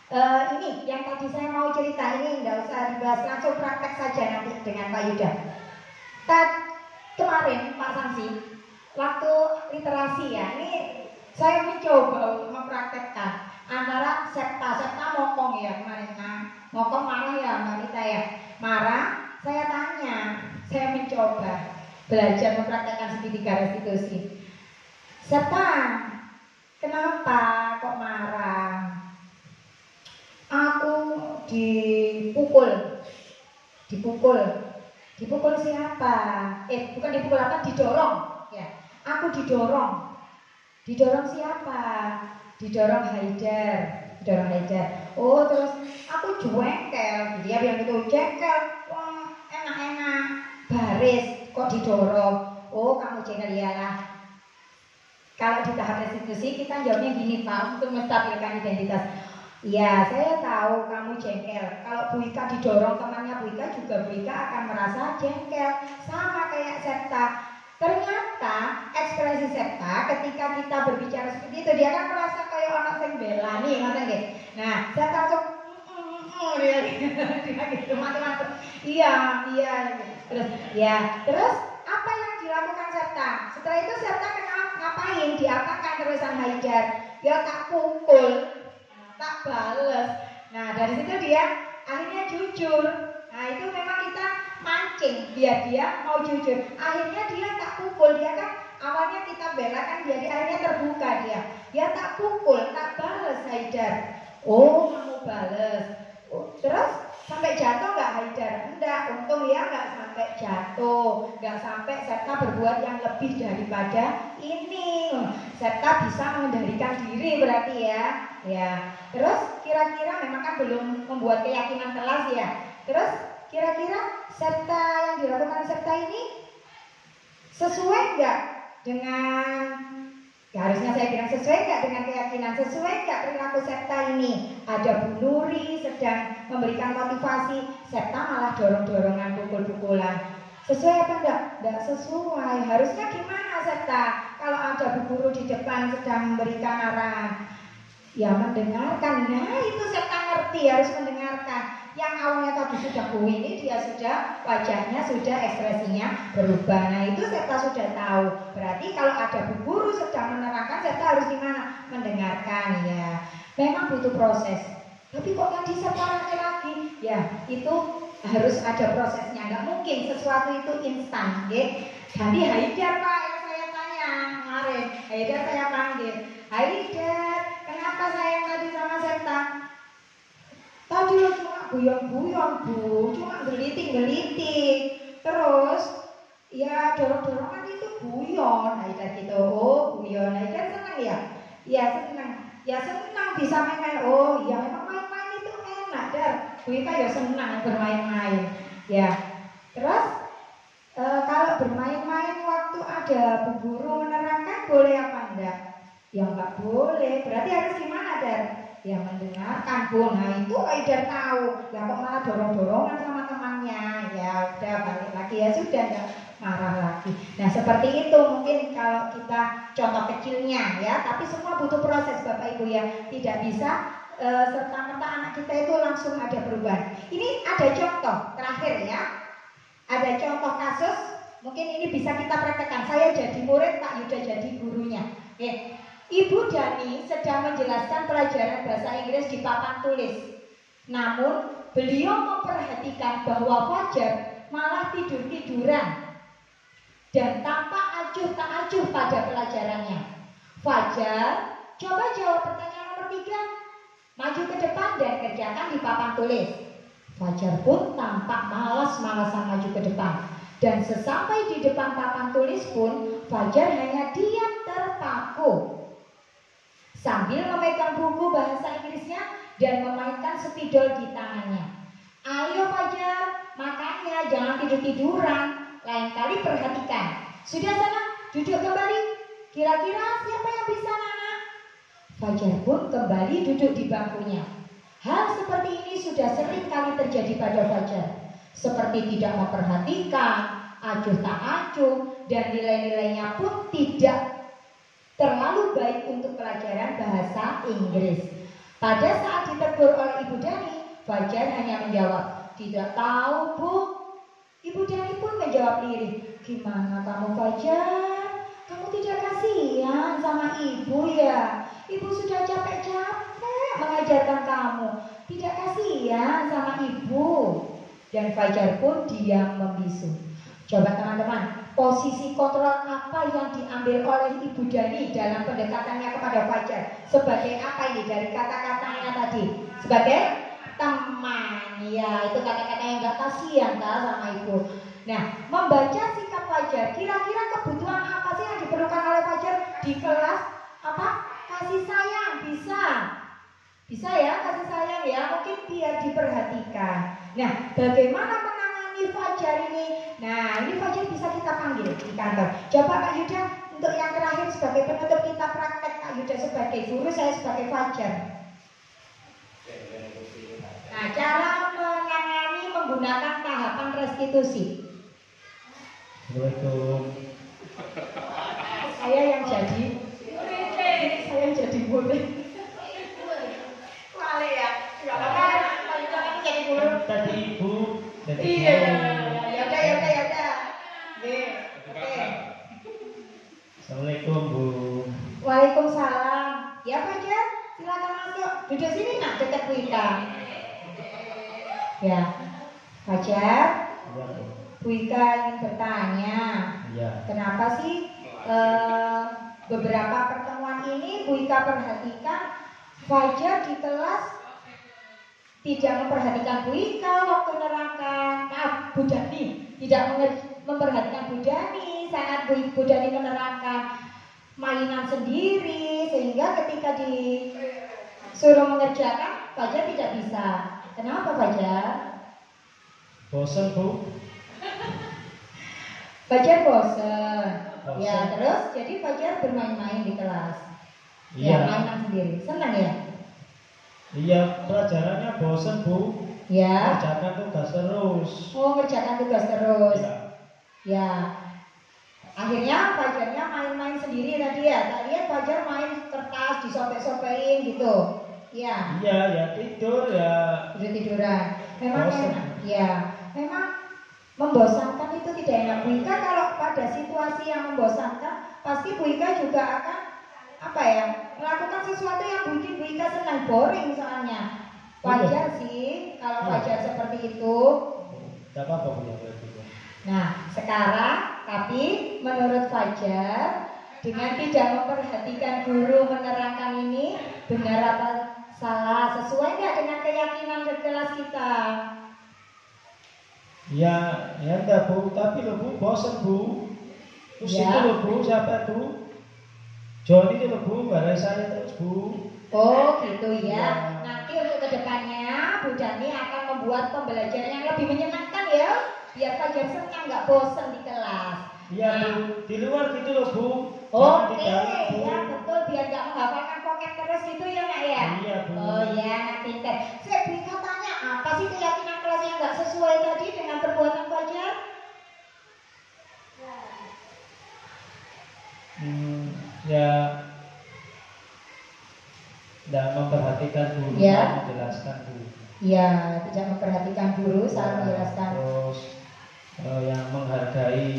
Ini yang tadi saya mau cerita ini nggak usah dibahas, langsung praktek saja nanti dengan Pak Yuda. Kemarin Pak Samsi waktu literasi ya, ini saya mencoba untuk mempraktekkan antara septa mokong ya kemarin. Mokong marah ya Mbak Rita ya, marah. Saya tanya, saya mencoba belajar mempraktekkan segitiga restitusi. Septa, kenapa kok marah? Aku dipukul siapa? Bukan dipukul apa? Didorong. Ya, aku didorong siapa? Didorong Haidar. Oh, terus aku jengkel. Dia bilang gitu, jengkel. Wah, enak-enak. Baris, kok didorong? Oh, kamu jengkel iyalah. Kalau di tahap restitusi kita jawabnya gini Pak, untuk menstabilkan identitas. Ya, saya tahu kamu jengkel. Kalau Bu Ika didorong temannya Bu Ika juga Bu Ika akan merasa jengkel. Sama kayak Septa. Ternyata ekspresi Septa ketika kita berbicara seperti itu, dia kan merasa kayak orang yang bela nih, ngerti nggih? Nah, Septa langsung dia gitu mati-mati. Iya. Terus apa yang dilakukan Septa? Setelah itu Septa ngapain? Diapakan terusan Haidar? Ya tak pukul, tak bales. Nah dari situ dia akhirnya jujur. Nah itu memang kita mancing biar dia mau jujur. Akhirnya dia tak pukul. Dia kan awalnya kita bela kan, jadi akhirnya terbuka dia tak pukul, tak bales Haidar. Oh kamu bales. Oh, terus sampai jatuh nggak Haidar? Enggak, untung ya nggak sampai jatuh, nggak sampai Septa berbuat yang lebih daripada ini. Septa bisa mengendalikan diri berarti ya. Terus kira-kira memang kan belum membuat keyakinan telas ya. Terus kira-kira Septa yang dilakukan Septa ini sesuai nggak dengan? Ya, harusnya saya bilang sesuai nggak dengan keyakinan, sesuai nggak perilaku Septa ini? Ada Bu Nuri sedang memberikan motivasi, Septa malah dorong-dorongan, pukul-pukulan. Sesuai apa enggak? Enggak sesuai. Harusnya gimana Septa? Kalau ada Bu Guru di depan sedang memberikan arahan, ya mendengarkan. Nah itu Septa ngerti, harus mendengarkan. Yang awalnya tadi sudah ini dia sudah wajahnya sudah ekspresinya berubah. Nah itu Septa sudah tahu. Berarti kalau ada Bu Guru sedang menerangkan, Septa harus gimana? Mendengarkan ya. Memang butuh proses. Tapi kok tadi Septa lagi? Ya itu harus ada prosesnya. Nggak mungkin sesuatu itu instan. Jadi Haidar Pak yang saya tanya kemarin. Haidar saya panggil. Haidar, kenapa saya tadi sama Septa? Tadi lo cuma guyon-guyon Bu, cuma gelitik-gelitik. Terus ya dorong-dorongan itu guyon. Aida gitu, oh guyon. Aida senang ya? Ya senang. Ya senang bisa main-main. Oh iya memang main-main itu enak. Dan Bu Ika ya senang bermain-main. Ya. Terus kalau bermain-main waktu ada Bu Guru menerangkan boleh apa enggak? Ya enggak boleh. Berarti harus gimana Dar? Ya mendengarkan Bu. Nah itu Aida tahu. Ya kok malah dorong-dorongan sama temannya. Ya udah balik lagi ya sudah enggak marah lagi. Nah seperti itu mungkin kalau kita contoh kecilnya ya. Tapi semua butuh proses Bapak Ibu ya. Tidak bisa serta-merta anak kita itu langsung ada perubahan. Ini ada contoh terakhir ya. Ada contoh kasus. Mungkin ini bisa kita praktekkan. Saya jadi murid, Pak Yuda jadi gurunya. Oke. Ibu Dani sedang menjelaskan pelajaran bahasa Inggris di papan tulis. Namun beliau memperhatikan bahwa Fajar malah tidur-tiduran dan tampak acuh tak acuh pada pelajarannya. Fajar, coba jawab pertanyaan nomor 3. Maju ke depan dan kerjakan di papan tulis. Fajar pun tampak malas-malasan maju ke depan. Dan sesampai di depan papan tulis pun Fajar hanya diam terpaku sambil memegang buku bahasa Inggrisnya dan memainkan spidol di tangannya. Ayo Fajar, makanya jangan tidur-tiduran. Lain kali perhatikan. Sudah sana, duduk kembali. Kira-kira siapa yang bisa Nana? Fajar pun kembali duduk di bangkunya. Hal seperti ini sudah sering kali terjadi pada Fajar. Seperti tidak memperhatikan, acuh tak acuh, dan nilai-nilainya pun tidak terlalu baik untuk pelajaran bahasa Inggris. Pada saat ditegur oleh Ibu Dani, Fajar hanya menjawab, tidak tahu Bu. Ibu Dani pun menjawab lirih, gimana kamu Fajar? Kamu tidak kasihan sama Ibu ya? Ibu sudah capek-capek mengajarkan kamu. Tidak kasihan sama Ibu. Dan Fajar pun diam membisu. Coba teman-teman, posisi kontrol apa yang diambil oleh Ibu Dani dalam pendekatannya kepada Fajar? Sebagai apa ini dari kata-katanya tadi? Sebagai teman, ya itu kata-kata yang gak kasihan kan sama Ibu. Nah, membaca sikap Fajar, kira-kira kebutuhan apa sih yang diperlukan oleh Fajar di kelas? Apa? Kasih sayang, bisa ya kasih sayang ya, mungkin biar diperhatikan. Nah, bagaimana menangani Fajar ini? Nah, ini Fajar bisa kita panggil di kantor. Coba Pak Yuda untuk yang terakhir sebagai penutup kita praktek, Pak Yuda sebagai guru, saya sebagai Fajar. Nah, cara menangani menggunakan tahapan restitusi. Assalamualaikum. Saya yang jadi murid. Wale ya, nggak apa-apa. Pak Yuda kan jadi guru. Tadi Ibu. Iya, ya udah. Oke. Assalamualaikum Bu. Waalaikumsalam. Ya Fajar, silakan masuk. Duduk sini nak, dekat Bu Ika. Ya, Fajar. Bu Ika ingin bertanya. Ya. Kenapa sih beberapa pertemuan ini Bu Ika perhatikan Fajar di kelas tidak memperhatikan Bu Ika waktu nerangkan, Bu Dani tidak memperhatikan Bu Dani saat Bu Dani menerangkan, mainan sendiri, sehingga ketika disuruh mengerjakan Fajar tidak bisa. Kenapa Fajar? Bosan Bu. Fajar bosan. Ya terus jadi Fajar bermain-main di kelas. Iya. Ya mainan sendiri, senang ya? Iya, pelajarannya bosan Bu. Ya. Kerjakan tugas terus. Oh, ngerjakan tugas terus. Ya. Ya. Akhirnya Fajarnya main-main sendiri tadi ya. Tak lihat Fajar main kertas disobek-sobekin gitu. Ya. Iya, ya tidur ya. Tidur-tiduran. Memang Bosan. enak. Ya. Memang membosankan itu tidak enak. Bu Ika kalau pada situasi yang membosankan, pasti Bu Ika juga akan melakukan sesuatu yang bikin Bu Ika senang. Boring soalnya. Wajar sih kalau Fajar seperti itu. Tidak apa-apa Bu. Nah, sekarang tapi menurut Fajar dengan tidak memperhatikan guru menerangkan ini, benar apa salah, sesuai nggak dengan keyakinan di kelas kita? Ya enggak Bu, tapi loh Bu, bosan Bu. Terus Ya. itu loh Bu, siapa tuh? Joni itu loh Bu, nggak ada saya terus Bu. Oh gitu ya. Ya. Nanti untuk kedepannya Bu Dani akan membuat pembelajaran yang lebih menyenangkan ya, biar Fajar senang nggak bosan di kelas. Iya Bu, di luar gitu loh Bu. Oke, Jangan di dalam, Bu. ya betul, biar nggak menghafalkan pocket terus gitu ya Nak ya. Iya Bu. Oh ya, Nak pinter. Saya bisa tanya, apa sih keyakinan kelas yang nggak sesuai tadi dengan perbuatan Fajar? Ya tidak memperhatikan guru Ya. saat menjelaskan Bu. Ya, tidak memperhatikan guru saat Ya, menjelaskan. terus yang menghargai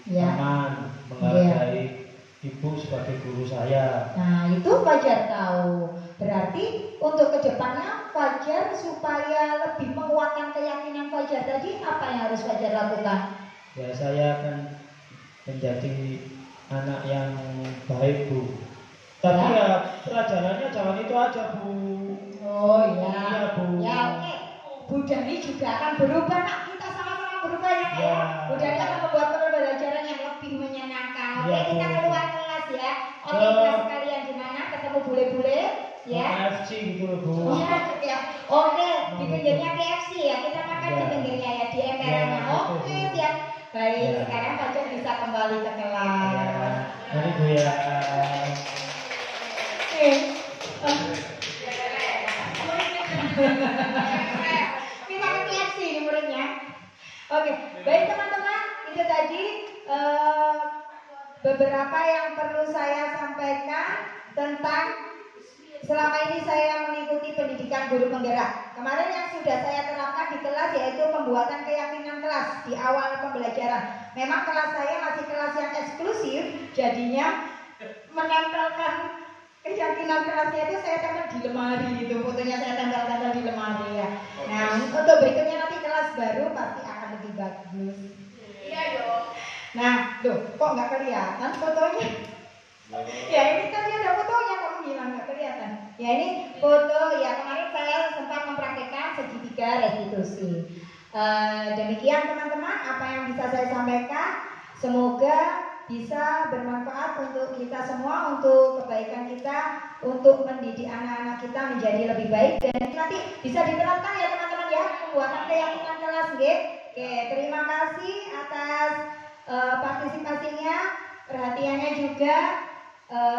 Ya. teman, menghargai ibu sebagai guru saya. Nah, itu Fajar tahu. Berarti untuk kedepannya Fajar supaya lebih menguatkan keyakinan Fajar tadi, apa yang harus Fajar lakukan? Ya saya akan menjadi anak yang baik Bu. Tapi ya pelajarannya jangan itu aja Bu. Oh Iya, Bu. Ya oke. Bu Dani juga akan berubah Nak. Kita sama-sama berubah ya Nak ya. Ya. Bu Dani akan membuat pembelajaran yang lebih menyenangkan. Oke, Ya, Bu. kita keluar kelas ya. Oke, Ya. kelas sekalian di mana? Ketemu bule-bule ya. KFC gitu loh Bu. Iya, ya. Oke, di pinggirnya KFC ya. Kita makan Ya. di pinggirnya ya, di emperannya. Ya, betul, Oke, Bu. siap. Baik, Ya. sekarang Fajar bisa kembali ke kelas. Ya, mari Bu ya. Kita ke KFC ini muridnya. Oke, baik teman-teman, itu tadi beberapa yang perlu saya sampaikan tentang selama ini saya mengikuti pendidikan guru penggerak. Kemarin yang sudah saya terapkan di kelas yaitu pembuatan keyakinan kelas di awal pembelajaran. Memang kelas saya masih kelas yang eksklusif, jadinya menempelkan keyakinan kelasnya itu saya tempel di lemari gitu, fotonya saya tempel-tempel di lemari ya. Nah, untuk berikutnya nanti kelas baru pasti akan lebih bagus. Iya dong. Nah, loh, kok nggak kelihatan fotonya? Ya ini tadi ada fotonya, kamu bilang nggak kelihatan. Ya ini foto, ya kemarin saya sempat mempraktekkan segitiga restitusi. Demikian teman-teman apa yang bisa saya sampaikan. Semoga bisa bermanfaat untuk kita semua, untuk kebaikan kita, untuk mendidik anak-anak kita menjadi lebih baik dan nanti bisa diterapkan ya teman-teman ya, pembuatan keyakinan kelas G. Oke, terima kasih atas partisipasinya, perhatiannya juga.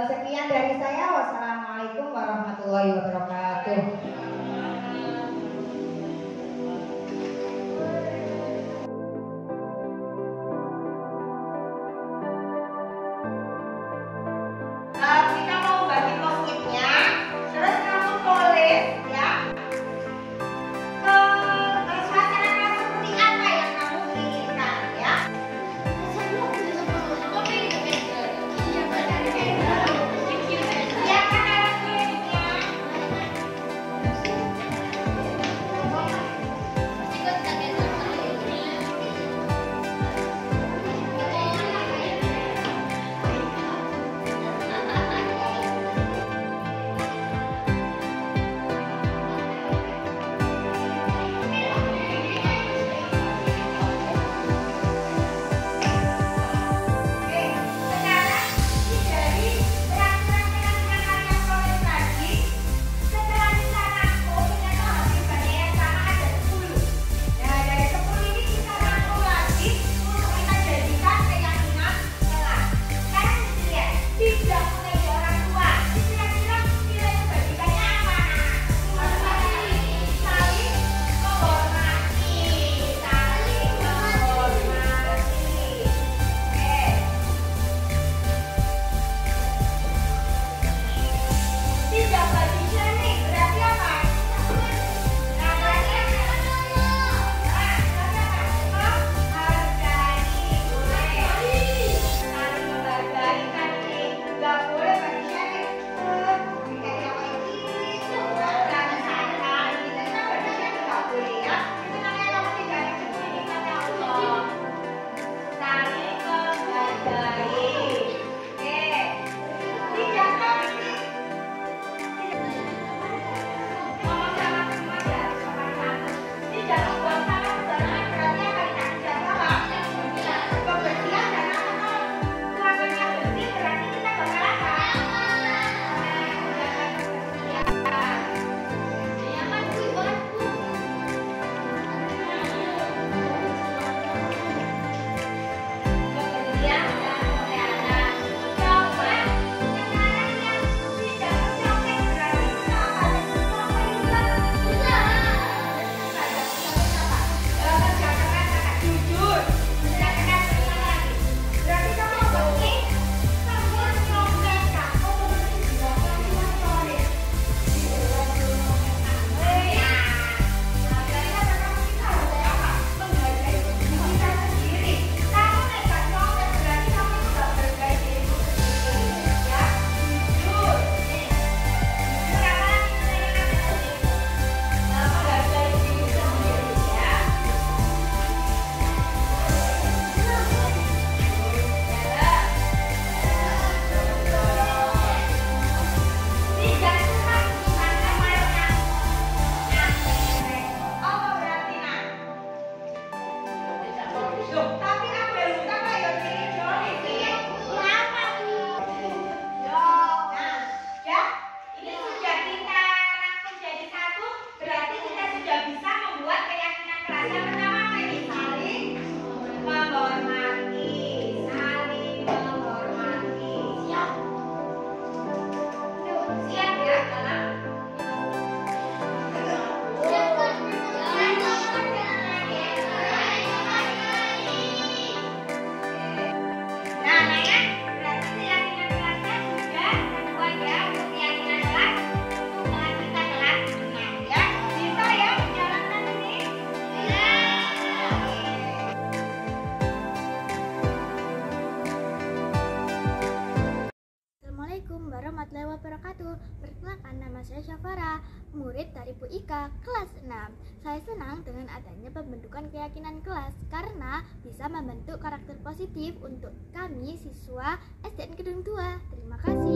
Sekian dari saya. Wassalamualaikum warahmatullahi wabarakatuh. Kita mau bagi post-itnya, terus kamu tulis ya ke suasana seperti apa yang kamu inginkan ya. Siapkan alat kliniknya. yang pertama apa ini? Saling menghormati. Saling menghormati. Siap? Siap ya dalam Assalamualaikum warahmatullahi wabarakatuh. Perkenalkan, nama saya Syafara, murid dari Bu Ika kelas 6. Saya senang dengan adanya pembentukan keyakinan kelas karena bisa membentuk karakter positif untuk kami siswa SDN Kedung Tua. Terima kasih.